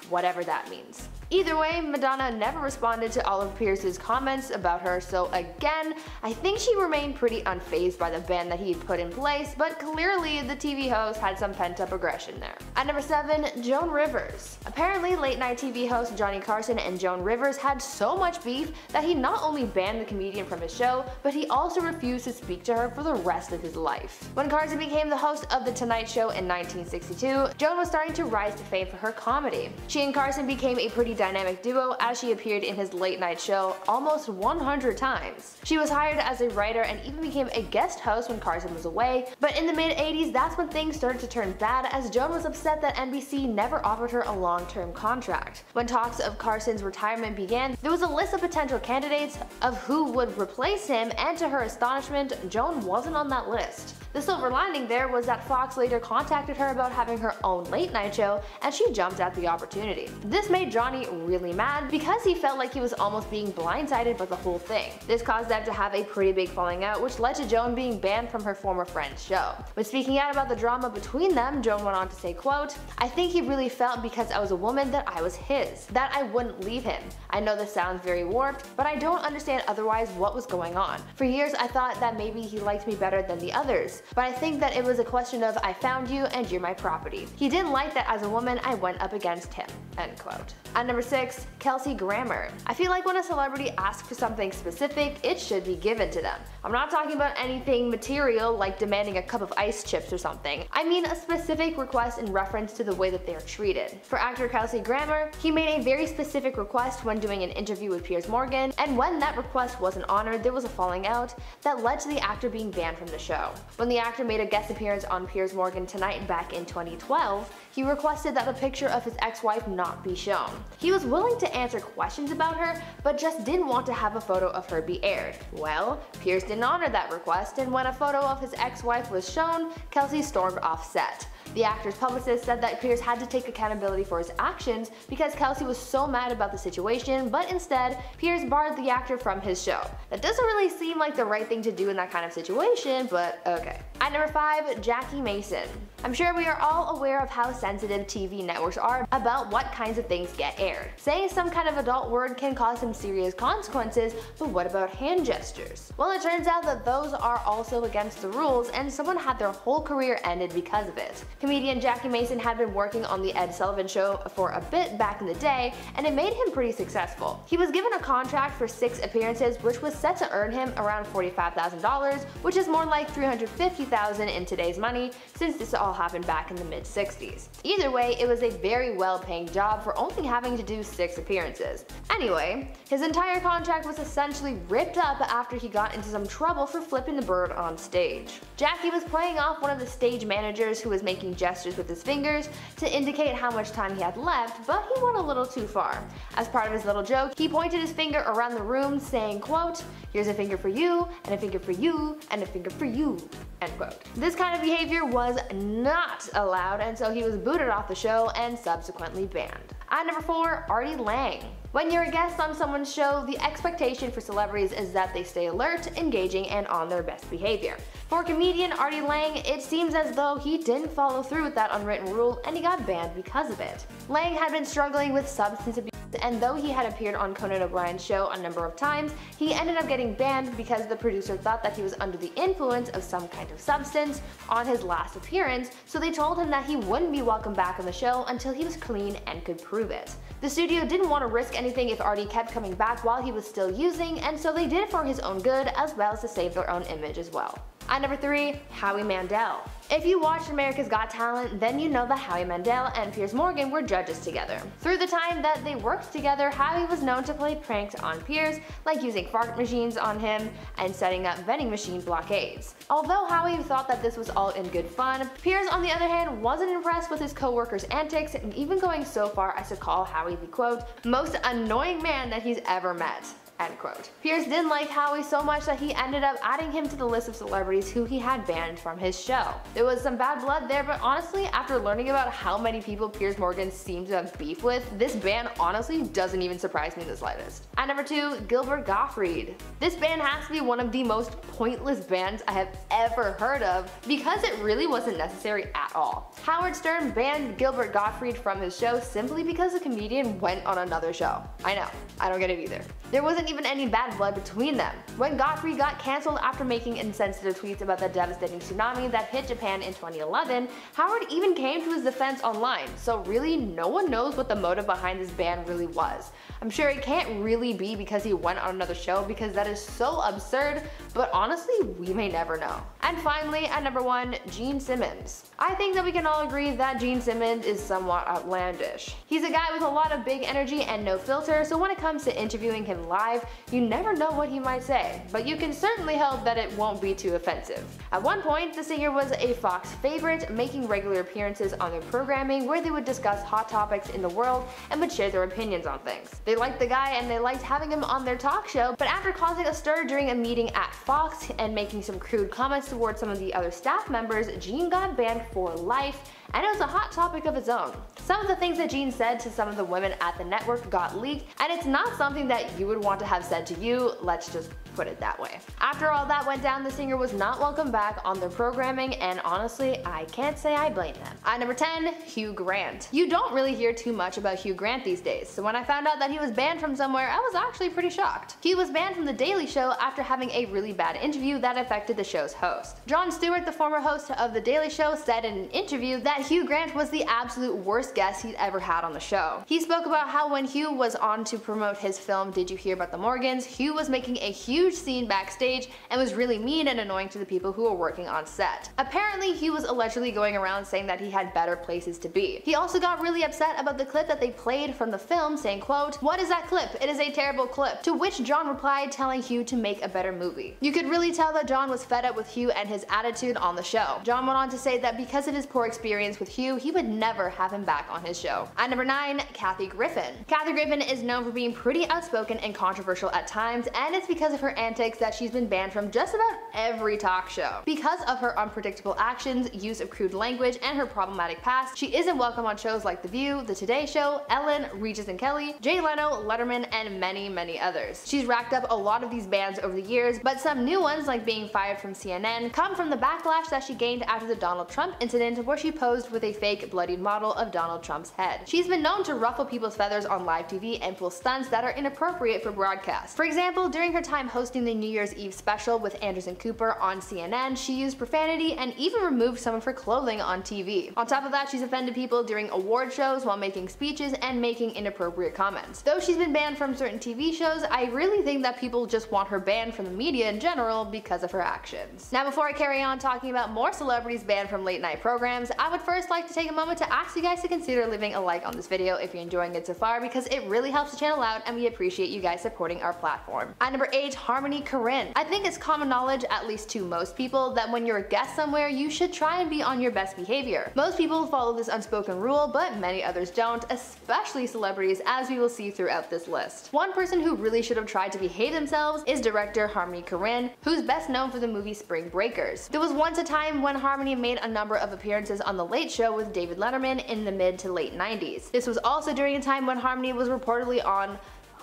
whatever that means. Either way, Madonna never responded to all of Pierce's comments about her, so again, I think she remained pretty unfazed by the ban that he had put in place, but clearly the TV host had some pent-up aggression there. At number 7, Joan Rivers. Apparently, late-night TV host Johnny Carson and Joan Rivers had so much beef that he not only banned the comedian from his show, but he also refused to speak to her for the rest of his life. When Carson became the host of The Tonight Show in 1962, Joan was starting to rise to fame for her comedy. She and Carson became a pretty dynamic duo as she appeared in his late night show almost 100 times. She was hired as a writer and even became a guest host when Carson was away, but in the mid-80s that's when things started to turn bad as Joan was upset that NBC never offered her a long-term contract. When talks of Carson's retirement began, there was a list of potential candidates of who would replace him, and to her astonishment, Joan wasn't on that list. The silver lining there was that Fox later contacted her about having her own late night show, and she jumped at the opportunity. This made Johnny really mad because he felt like he was almost being blindsided by the whole thing. This caused them to have a pretty big falling out, which led to Joan being banned from her former friend's show. When speaking out about the drama between them, Joan went on to say, quote, I think he really felt because I was a woman that I was his, that I wouldn't leave him. I know this sounds very warped, but I don't understand otherwise what was going on. For years I thought that maybe he liked me better than the others, but I think that it was a question of I found you and you're my property. He didn't like that as a woman I went up against him, end quote. At number 6, Kelsey Grammer. I feel like when a celebrity asks for something specific, it should be given to them. I'm not talking about anything material like demanding a cup of ice chips or something. I mean a specific request in reference to the way that they are treated. For actor Kelsey Grammer, he made a very specific request when doing an interview with Piers Morgan, and when that request wasn't honored, there was a falling out that led to the actor being banned from the show. When the actor made a guest appearance on Piers Morgan Tonight back in 2012, he requested that a picture of his ex-wife not be shown. He was willing to answer questions about her, but just didn't want to have a photo of her be aired. Well, Piers didn't honor that request, and when a photo of his ex-wife was shown, Kelsey stormed off set. The actor's publicist said that Piers had to take accountability for his actions because Kelsey was so mad about the situation, but instead, Piers barred the actor from his show. That doesn't really seem like the right thing to do in that kind of situation, but okay. At number 5, Jackie Mason. I'm sure we are all aware of how sensitive TV networks are about what kinds of things get aired. Saying some kind of adult word can cause some serious consequences, but what about hand gestures? Well, it turns out that those are also against the rules, and someone had their whole career ended because of it. Comedian Jackie Mason had been working on The Ed Sullivan Show for a bit back in the day, and it made him pretty successful. He was given a contract for 6 appearances, which was set to earn him around $45,000, which is more like $350,000 in today's money, since this all happened back in the mid-60s. Either way, it was a very well-paying job for only having to do 6 appearances. Anyway, his entire contract was essentially ripped up after he got into some trouble for flipping the bird on stage. Jackie was playing off one of the stage managers who was making gestures with his fingers to indicate how much time he had left, but he went a little too far. As part of his little joke, he pointed his finger around the room saying, quote, here's a finger for you, and a finger for you, and a finger for you, end quote. This kind of behavior was not allowed, and so he was booted off the show and subsequently banned. At number 4, Artie Lang. When you're a guest on someone's show, the expectation for celebrities is that they stay alert, engaging, and on their best behavior. For comedian Artie Lang, it seems as though he didn't follow through with that unwritten rule and he got banned because of it. Lang had been struggling with substance abuse, and though he had appeared on Conan O'Brien's show a number of times, he ended up getting banned because the producer thought that he was under the influence of some kind of substance on his last appearance, so they told him that he wouldn't be welcome back on the show until he was clean and could prove it. The studio didn't want to risk anything if Artie kept coming back while he was still using, and so they did it for his own good as well as to save their own image as well. At number 3, Howie Mandel. If you watched America's Got Talent, then you know that Howie Mandel and Piers Morgan were judges together. Through the time that they worked together, Howie was known to play pranks on Piers, like using fart machines on him and setting up vending machine blockades. Although Howie thought that this was all in good fun, Piers on the other hand wasn't impressed with his co-workers' antics, and even going so far as to call Howie the quote, most annoying man that he's ever met. End quote. Piers didn't like Howie so much that he ended up adding him to the list of celebrities who he had banned from his show. There was some bad blood there, but honestly, after learning about how many people Piers Morgan seemed to have beef with, this ban honestly doesn't even surprise me in the slightest. At number 2, Gilbert Gottfried. This ban has to be one of the most pointless bans I have ever heard of because it really wasn't necessary at all. Howard Stern banned Gilbert Gottfried from his show simply because the comedian went on another show. I know, I don't get it either. There wasn't even any bad blood between them. When Gottfried got cancelled after making insensitive tweets about the devastating tsunami that hit Japan in 2011, Howard even came to his defense online, so really no one knows what the motive behind this ban really was. I'm sure it can't really be because he went on another show because that is so absurd, but honestly, we may never know. And finally, at number 1, Gene Simmons. I think that we can all agree that Gene Simmons is somewhat outlandish. He's a guy with a lot of big energy and no filter, so when it comes to interviewing him live, you never know what he might say, but you can certainly hope that it won't be too offensive. At one point, the singer was a Fox favorite, making regular appearances on their programming where they would discuss hot topics in the world and would share their opinions on things. They liked the guy and they liked having him on their talk show, but after causing a stir during a meeting at Fox and making some crude comments towards some of the other staff members, Gene got banned for life, and it was a hot topic of its own. Some of the things that Gene said to some of the women at the network got leaked, and it's not something that you would want to have said to you, let's just put it that way. After all that went down, the singer was not welcome back on their programming, and honestly, I can't say I blame them. At number 10, Hugh Grant. You don't really hear too much about Hugh Grant these days, so when I found out that he was banned from somewhere, I was actually pretty shocked. He was banned from The Daily Show after having a really bad interview that affected the show's host. Jon Stewart, the former host of The Daily Show, said in an interview that Hugh Grant was the absolute worst guest he'd ever had on the show. He spoke about how when Hugh was on to promote his film Did You Hear About the Morgans, Hugh was making a huge scene backstage and was really mean and annoying to the people who were working on set. Apparently, Hugh was allegedly going around saying that he had better places to be. He also got really upset about the clip that they played from the film, saying, quote, "What is that clip? It is a terrible clip." To which Jon replied, telling Hugh to make a better movie. You could really tell that Jon was fed up with Hugh and his attitude on the show. Jon went on to say that because of his poor experience with Hugh, he would never have him back on his show. At number 9, Kathy Griffin. Kathy Griffin is known for being pretty outspoken and controversial at times, and it's because of her antics that she's been banned from just about every talk show. Because of her unpredictable actions, use of crude language, and her problematic past, she isn't welcome on shows like The View, The Today Show, Ellen, Regis and Kelly, Jay Leno, Letterman, and many, many others. She's racked up a lot of these bans over the years, but some new ones, like being fired from CNN, come from the backlash that she gained after the Donald Trump incident where she posed with a fake bloodied model of Donald Trump's head. She's been known to ruffle people's feathers on live TV and pull stunts that are inappropriate for broadcast. For example, during her time hosting the New Year's Eve special with Anderson Cooper on CNN, she used profanity and even removed some of her clothing on TV. On top of that, she's offended people during award shows while making speeches and making inappropriate comments. Though she's been banned from certain TV shows, I really think that people just want her banned from the media in general because of her actions. Now, before I carry on talking about more celebrities banned from late night programs, I would first like to take a moment to ask you guys to consider leaving a like on this video if you're enjoying it so far, because it really helps the channel out and we appreciate you guys supporting our platform. At number 8, Harmony Korine. I think it's common knowledge, at least to most people, that when you're a guest somewhere, you should try and be on your best behavior. Most people follow this unspoken rule, but many others don't, especially celebrities, as we will see throughout this list. One person who really should have tried to behave themselves is director Harmony Korine, who's best known for the movie Spring Breakers. There was once a time when Harmony made a number of appearances on the Late Late Show with David Letterman in the mid to late 90s. This was also during a time when Harmony was reportedly on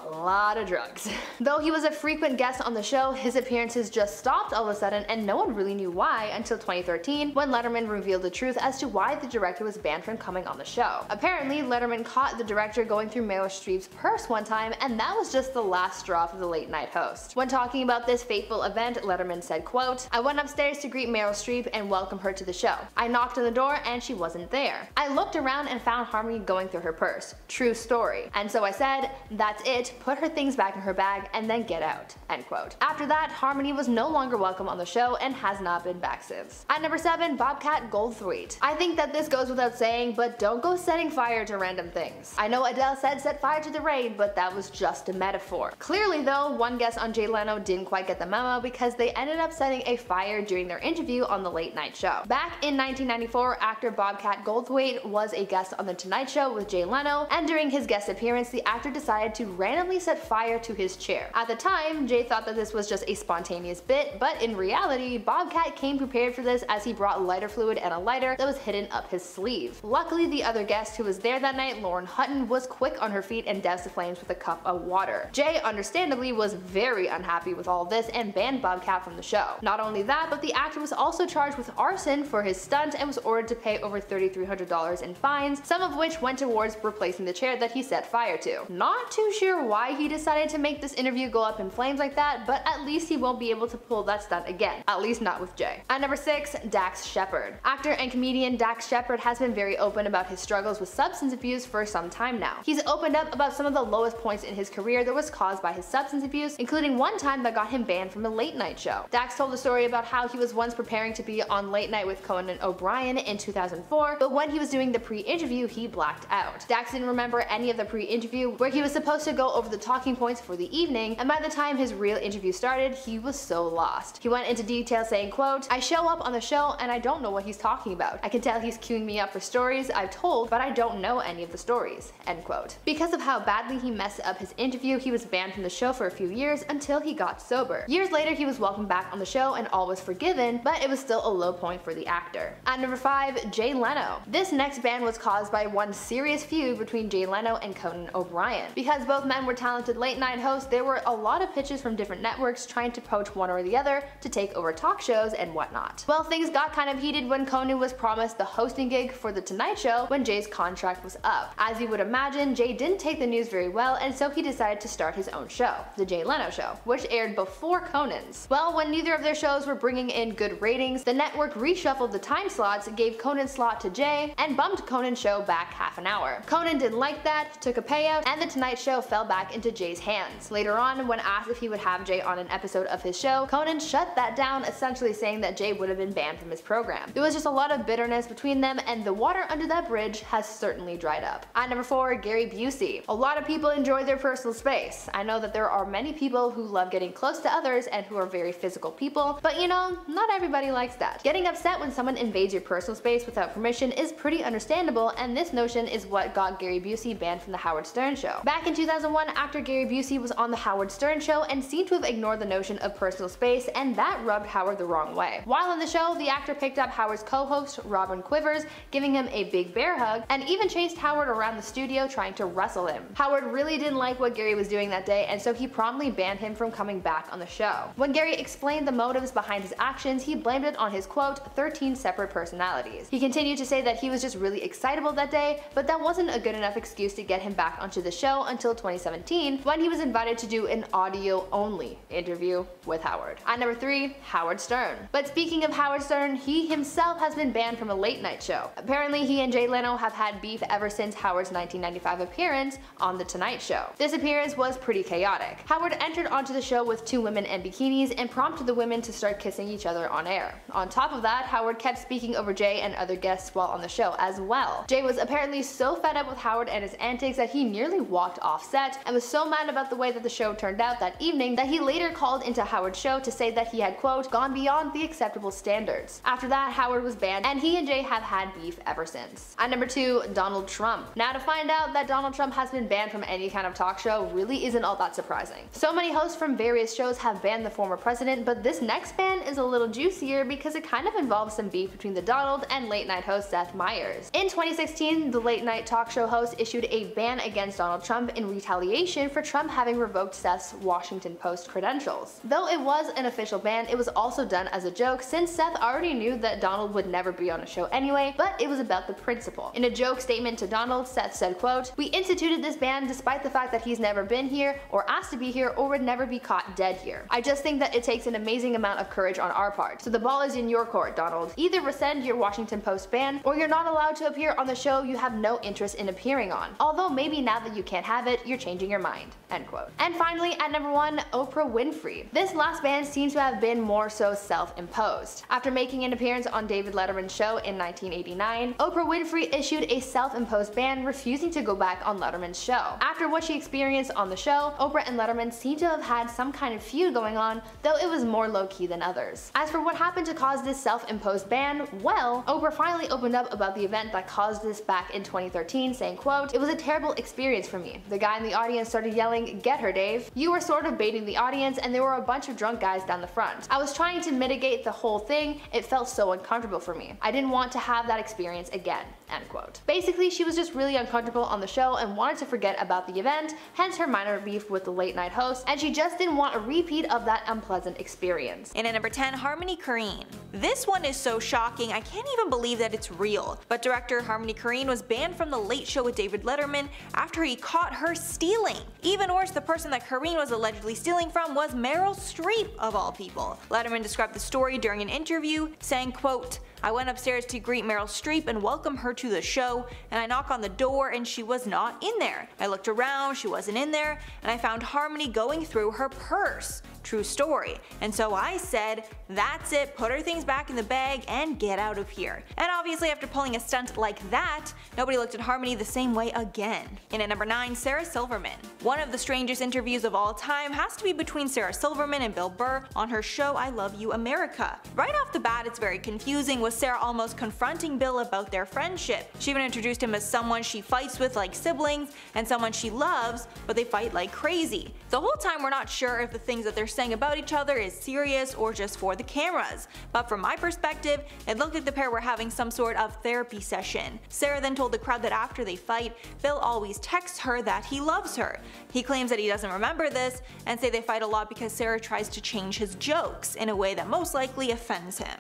a lot of drugs. Though he was a frequent guest on the show, his appearances just stopped all of a sudden and no one really knew why until 2013 when Letterman revealed the truth as to why the director was banned from coming on the show. Apparently, Letterman caught the director going through Meryl Streep's purse one time, and that was just the last straw for the late night host. When talking about this fateful event, Letterman said, quote, "I went upstairs to greet Meryl Streep and welcome her to the show. I knocked on the door and she wasn't there. I looked around and found Harmony going through her purse. True story. And so I said, that's it, put her things back in her bag and then get out." End quote. After that, Harmony was no longer welcome on the show and has not been back since. At number 7, Bobcat Goldthwait. I think that this goes without saying, but don't go setting fire to random things. I know Adele said set fire to the rain, but that was just a metaphor. Clearly though, one guest on Jay Leno didn't quite get the memo because they ended up setting a fire during their interview on the Late Night Show. Back in 1994, actor Bobcat Goldthwait was a guest on The Tonight Show with Jay Leno, and during his guest appearance, the actor decided to randomly set fire to his chair. At the time, Jay thought that this was just a spontaneous bit, but in reality, Bobcat came prepared for this as he brought lighter fluid and a lighter that was hidden up his sleeve. Luckily, the other guest who was there that night, Lauren Hutton, was quick on her feet and doused the flames with a cup of water. Jay, understandably, was very unhappy with all this and banned Bobcat from the show. Not only that, but the actor was also charged with arson for his stunt and was ordered to pay over $3,300 in fines, some of which went towards replacing the chair that he set fire to. Not too sure why he decided to make this interview go up in flames like that, but at least he won't be able to pull that stunt again. At least not with Jay. At number 6, Dax Shepard. Actor and comedian Dax Shepard has been very open about his struggles with substance abuse for some time now. He's opened up about some of the lowest points in his career that was caused by his substance abuse, including one time that got him banned from a late night show. Dax told the story about how he was once preparing to be on Late Night with Conan O'Brien in 2004, but when he was doing the pre-interview, he blacked out. Dax didn't remember any of the pre-interview where he was supposed to go over the talking points for the evening, and by the time his real interview started, he was so lost. He went into detail saying, quote, "I show up on the show and I don't know what he's talking about. I can tell he's queuing me up for stories I've told, but I don't know any of the stories." End quote. Because of how badly he messed up his interview, he was banned from the show for a few years until he got sober. Years later, he was welcomed back on the show and all was forgiven, but it was still a low point for the actor. At number 5, Jay Leno. This next ban was caused by one serious feud between Jay Leno and Conan O'Brien. Because both men were talented late night hosts, there were a lot of pitches from different networks trying to poach one or the other to take over talk shows and whatnot. Well, things got kind of heated when Conan was promised the hosting gig for The Tonight Show when Jay's contract was up. As you would imagine, Jay didn't take the news very well, and so he decided to start his own show, The Jay Leno Show, which aired before Conan's. Well, when neither of their shows were bringing in good ratings, the network reshuffled the time slots, gave Conan's slot to Jay, and bumped Conan's show back half an hour. Conan didn't like that, took a payout, and The Tonight Show fell back into Jay's hands. Later on, when asked if he would have Jay on an episode of his show, Conan shut that down, essentially saying that Jay would have been banned from his program. There was just a lot of bitterness between them, and the water under that bridge has certainly dried up. At number 4, Gary Busey. A lot of people enjoy their personal space. I know that there are many people who love getting close to others and who are very physical people, but you know, not everybody likes that. Getting upset when someone invades your personal space without permission is pretty understandable, and this notion is what got Gary Busey banned from the Howard Stern Show. Back in 2001, actor Gary Busey was on the Howard Stern Show and seemed to have ignored the notion of personal space, and that rubbed Howard the wrong way. While on the show, the actor picked up Howard's co-host, Robin Quivers, giving him a big bear hug, and even chased Howard around the studio trying to wrestle him. Howard really didn't like what Gary was doing that day, and so he promptly banned him from coming back on the show. When Gary explained the motives behind his actions, he blamed it on his, quote, 13 separate personalities. He continued to say that he was just really excitable that day, but that wasn't a good enough excuse to get him back onto the show until 2017, when he was invited to do an audio-only interview with Howard. At number 3, Howard Stern. But speaking of Howard Stern, he himself has been banned from a late night show. Apparently, he and Jay Leno have had beef ever since Howard's 1995 appearance on The Tonight Show. This appearance was pretty chaotic. Howard entered onto the show with 2 women in bikinis and prompted the women to start kissing each other on air. On top of that, Howard kept speaking over Jay and other guests while on the show as well. Jay was apparently so fed up with Howard and his antics that he nearly walked off set, and was so mad about the way that the show turned out that evening that he later called into Howard's show to say that he had, quote, gone beyond the acceptable standards. After that, Howard was banned, and he and Jay have had beef ever since. At number 2, Donald Trump. Now, to find out that Donald Trump has been banned from any kind of talk show really isn't all that surprising. So many hosts from various shows have banned the former president, but this next ban is a little juicier because it kind of involves some beef between the Donald and late night host Seth Meyers. In 2016, the late night talk show host issued a ban against Donald Trump in retaliation for Trump having revoked Seth's Washington Post credentials. Though it was an official ban, it was also done as a joke since Seth already knew that Donald would never be on a show anyway, but it was about the principle. In a joke statement to Donald, Seth said, quote, "We instituted this ban despite the fact that he's never been here or asked to be here or would never be caught dead here. I just think that it takes an amazing amount of courage on our part. So the ball is in your court, Donald. Either rescind your Washington Post ban or you're not allowed to appear on the show you have no interest in appearing on. Although maybe now that you can't have it, you're changing your mind." End quote. And finally, at number 1, Oprah Winfrey. This last ban seems to have been more so self-imposed. After making an appearance on David Letterman's show in 1989, Oprah Winfrey issued a self-imposed ban, refusing to go back on Letterman's show. After what she experienced on the show, Oprah and Letterman seem to have had some kind of feud going on, though it was more low-key than others. As for what happened to cause this self-imposed ban, well, Oprah finally opened up about the event that caused this back in 2013, saying, quote, "It was a terrible experience for me. The guy in the audience started yelling, 'Get her, Dave.' You were sort of baiting the audience and there were a bunch of drunk guys down the front. I was trying to mitigate the whole thing. It felt so uncomfortable for me. I didn't want to have that experience again." End quote. Basically, she was just really uncomfortable on the show and wanted to forget about the event, hence her minor beef with the late night host, and she just didn't want a repeat of that unpleasant experience. And at number 10, Harmony Korine. This one is so shocking, I can't even believe that it's real. But director Harmony Korine was banned from The Late Show with David Letterman after he caught her stealing. Even worse, the person that Korine was allegedly stealing from was Meryl Streep, of all people. Letterman described the story during an interview, saying, quote, "I went upstairs to greet Meryl Streep and welcome her to the show, and I knock on the door and she was not in there. I looked around, she wasn't in there, and I found Harmony going through her purse. True story. And so I said, that's it, put her things back in the bag and get out of here." And obviously after pulling a stunt like that, nobody looked at Harmony the same way again. And at number 9, Sarah Silverman. One of the strangest interviews of all time has to be between Sarah Silverman and Bill Burr on her show I Love You America. Right off the bat, it's very confusing, with Sarah almost confronting Bill about their friendship. She even introduced him as someone she fights with like siblings and someone she loves, but they fight like crazy. The whole time we're not sure if the things that they're saying about each other is serious or just for the cameras. But from my perspective, it looked like the pair were having some sort of therapy session. Sarah then told the crowd that after they fight, Bill always texts her that he loves her. He claims that he doesn't remember this and say they fight a lot because Sarah tries to change his jokes in a way that most likely offends him.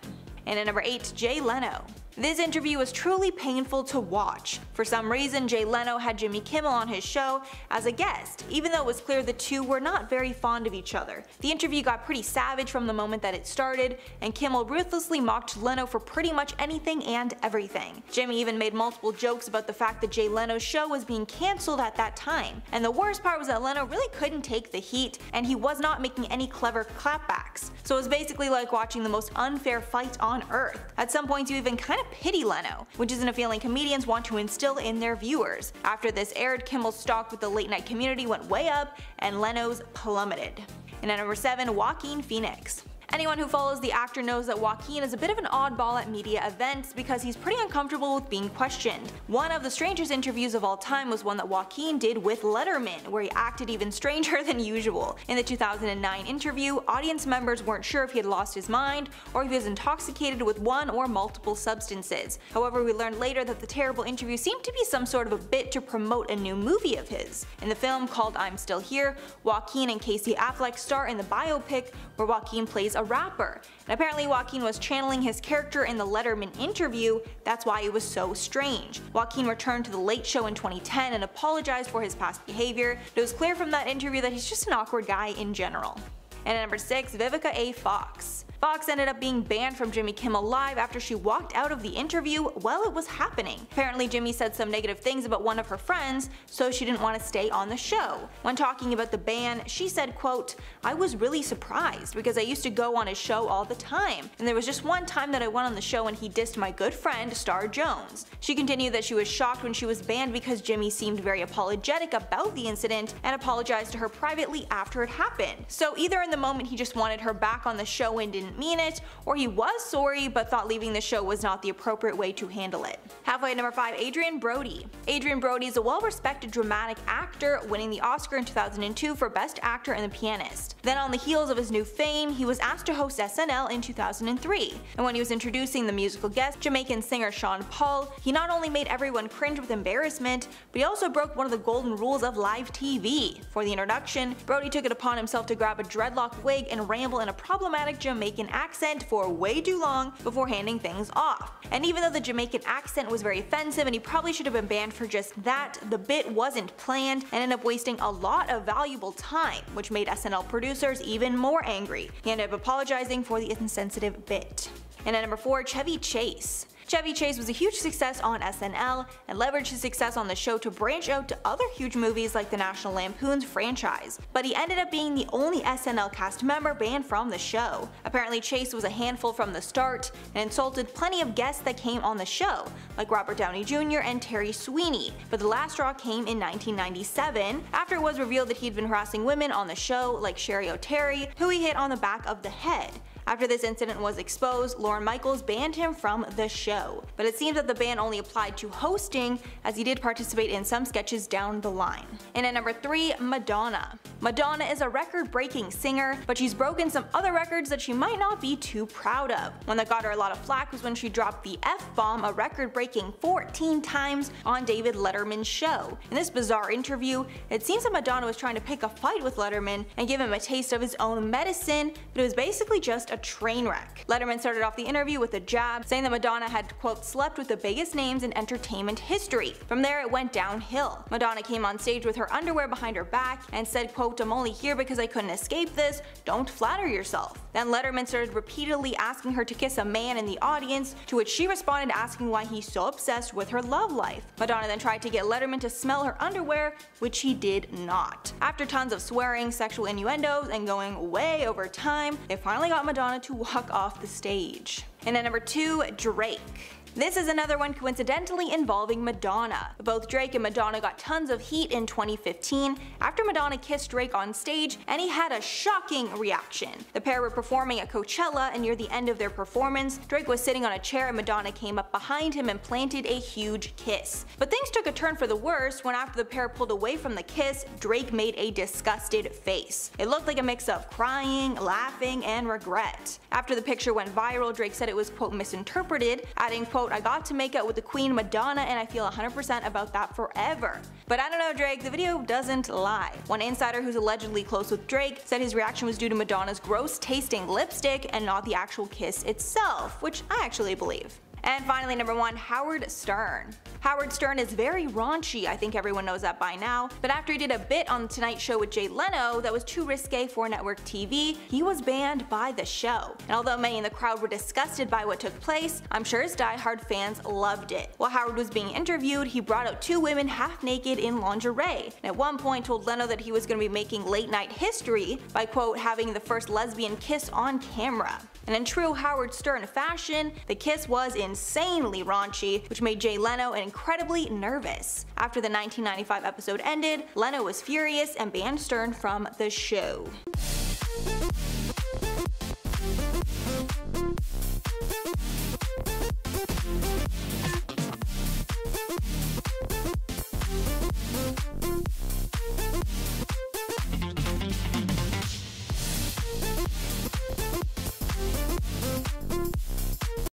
And at number 8, Jay Leno. This interview was truly painful to watch. For some reason, Jay Leno had Jimmy Kimmel on his show as a guest, even though it was clear the two were not very fond of each other. The interview got pretty savage from the moment that it started, and Kimmel ruthlessly mocked Leno for pretty much anything and everything. Jimmy even made multiple jokes about the fact that Jay Leno's show was being cancelled at that time. And the worst part was that Leno really couldn't take the heat, and he was not making any clever clapbacks. So it was basically like watching the most unfair fight on earth. At some points you even kind of pity Leno, which isn't a feeling comedians want to instill in their viewers. After this aired, Kimmel's stock with the late night community went way up and Leno's plummeted. And at number 7, Joaquin Phoenix. Anyone who follows the actor knows that Joaquin is a bit of an oddball at media events because he's pretty uncomfortable with being questioned. One of the strangest interviews of all time was one that Joaquin did with Letterman, where he acted even stranger than usual. In the 2009 interview, audience members weren't sure if he had lost his mind or if he was intoxicated with one or multiple substances. However, we learned later that the terrible interview seemed to be some sort of a bit to promote a new movie of his. In the film called I'm Still Here, Joaquin and Casey Affleck star in the biopic where Joaquin plays a rapper. And apparently Joaquin was channeling his character in the Letterman interview, that's why it was so strange. Joaquin returned to The Late Show in 2010 and apologized for his past behavior. It was clear from that interview that he's just an awkward guy in general. And at number 6, Vivica A. Fox. Fox ended up being banned from Jimmy Kimmel Live after she walked out of the interview while it was happening. Apparently Jimmy said some negative things about one of her friends, so she didn't want to stay on the show. When talking about the ban, she said, quote, "I was really surprised because I used to go on his show all the time, and there was just one time that I went on the show and he dissed my good friend Star Jones." She continued that she was shocked when she was banned because Jimmy seemed very apologetic about the incident and apologized to her privately after it happened. So either in the moment he just wanted her back on the show and didn't mean it, or he was sorry but thought leaving the show was not the appropriate way to handle it. Halfway at number 5, Adrien Brody. Adrien Brody is a well-respected dramatic actor, winning the Oscar in 2002 for Best Actor in The Pianist. Then on the heels of his new fame, he was asked to host SNL in 2003, and when he was introducing the musical guest, Jamaican singer Sean Paul, he not only made everyone cringe with embarrassment, but he also broke one of the golden rules of live TV. For the introduction, Brody took it upon himself to grab a dreadlock wig and ramble in a problematic Jamaican accent for way too long before handing things off. And even though the Jamaican accent was very offensive and he probably should have been banned for just that, the bit wasn't planned and ended up wasting a lot of valuable time, which made SNL producers even more angry. He ended up apologizing for the insensitive bit. And at number 4, Chevy Chase. Chevy Chase was a huge success on SNL and leveraged his success on the show to branch out to other huge movies like the National Lampoon's franchise, but he ended up being the only SNL cast member banned from the show. Apparently Chase was a handful from the start and insulted plenty of guests that came on the show, like Robert Downey Jr. and Terry Sweeney, but the last straw came in 1997 after it was revealed that he'd been harassing women on the show like Sherry O'Terry, who he hit on the back of the head. After this incident was exposed, Lorne Michaels banned him from the show, but it seems that the ban only applied to hosting, as he did participate in some sketches down the line. And at number 3, Madonna. Madonna is a record-breaking singer, but she's broken some other records that she might not be too proud of. One that got her a lot of flack was when she dropped the F-bomb a record-breaking 14 times on David Letterman's show. In this bizarre interview, it seems that Madonna was trying to pick a fight with Letterman and give him a taste of his own medicine, but it was basically just a train wreck. Letterman started off the interview with a jab, saying that Madonna had, quote, slept with the biggest names in entertainment history. From there it went downhill. Madonna came on stage with her underwear behind her back and said, quote, "I'm only here because I couldn't escape this, don't flatter yourself." Then Letterman started repeatedly asking her to kiss a man in the audience, to which she responded asking why he's so obsessed with her love life. Madonna then tried to get Letterman to smell her underwear, which he did not. After tons of swearing, sexual innuendos, and going way over time, they finally got Madonna to walk off the stage. And at number 2, Drake. This is another one coincidentally involving Madonna. Both Drake and Madonna got tons of heat in 2015 after Madonna kissed Drake on stage, and he had a shocking reaction. The pair were performing at Coachella, and near the end of their performance, Drake was sitting on a chair and Madonna came up behind him and planted a huge kiss. But things took a turn for the worse when after the pair pulled away from the kiss, Drake made a disgusted face. It looked like a mix of crying, laughing, and regret. After the picture went viral, Drake said it was, quote, misinterpreted, adding, quote, "I got to make out with the Queen Madonna and I feel 100% about that forever." But I don't know, Drake, the video doesn't lie. One insider who's allegedly close with Drake said his reaction was due to Madonna's gross tasting lipstick and not the actual kiss itself, which I actually believe. And finally, number 1, Howard Stern. Howard Stern is very raunchy, I think everyone knows that by now, but after he did a bit on The Tonight Show with Jay Leno that was too risque for network TV, he was banned by the show. And although many in the crowd were disgusted by what took place, I'm sure his diehard fans loved it. While Howard was being interviewed, he brought out 2 women half naked in lingerie, and at one point told Leno that he was going to be making late night history by, quote, having the first lesbian kiss on camera. And in true Howard Stern fashion, the kiss was insanely raunchy, which made Jay Leno incredibly nervous. After the 1995 episode ended, Leno was furious and banned Stern from the show.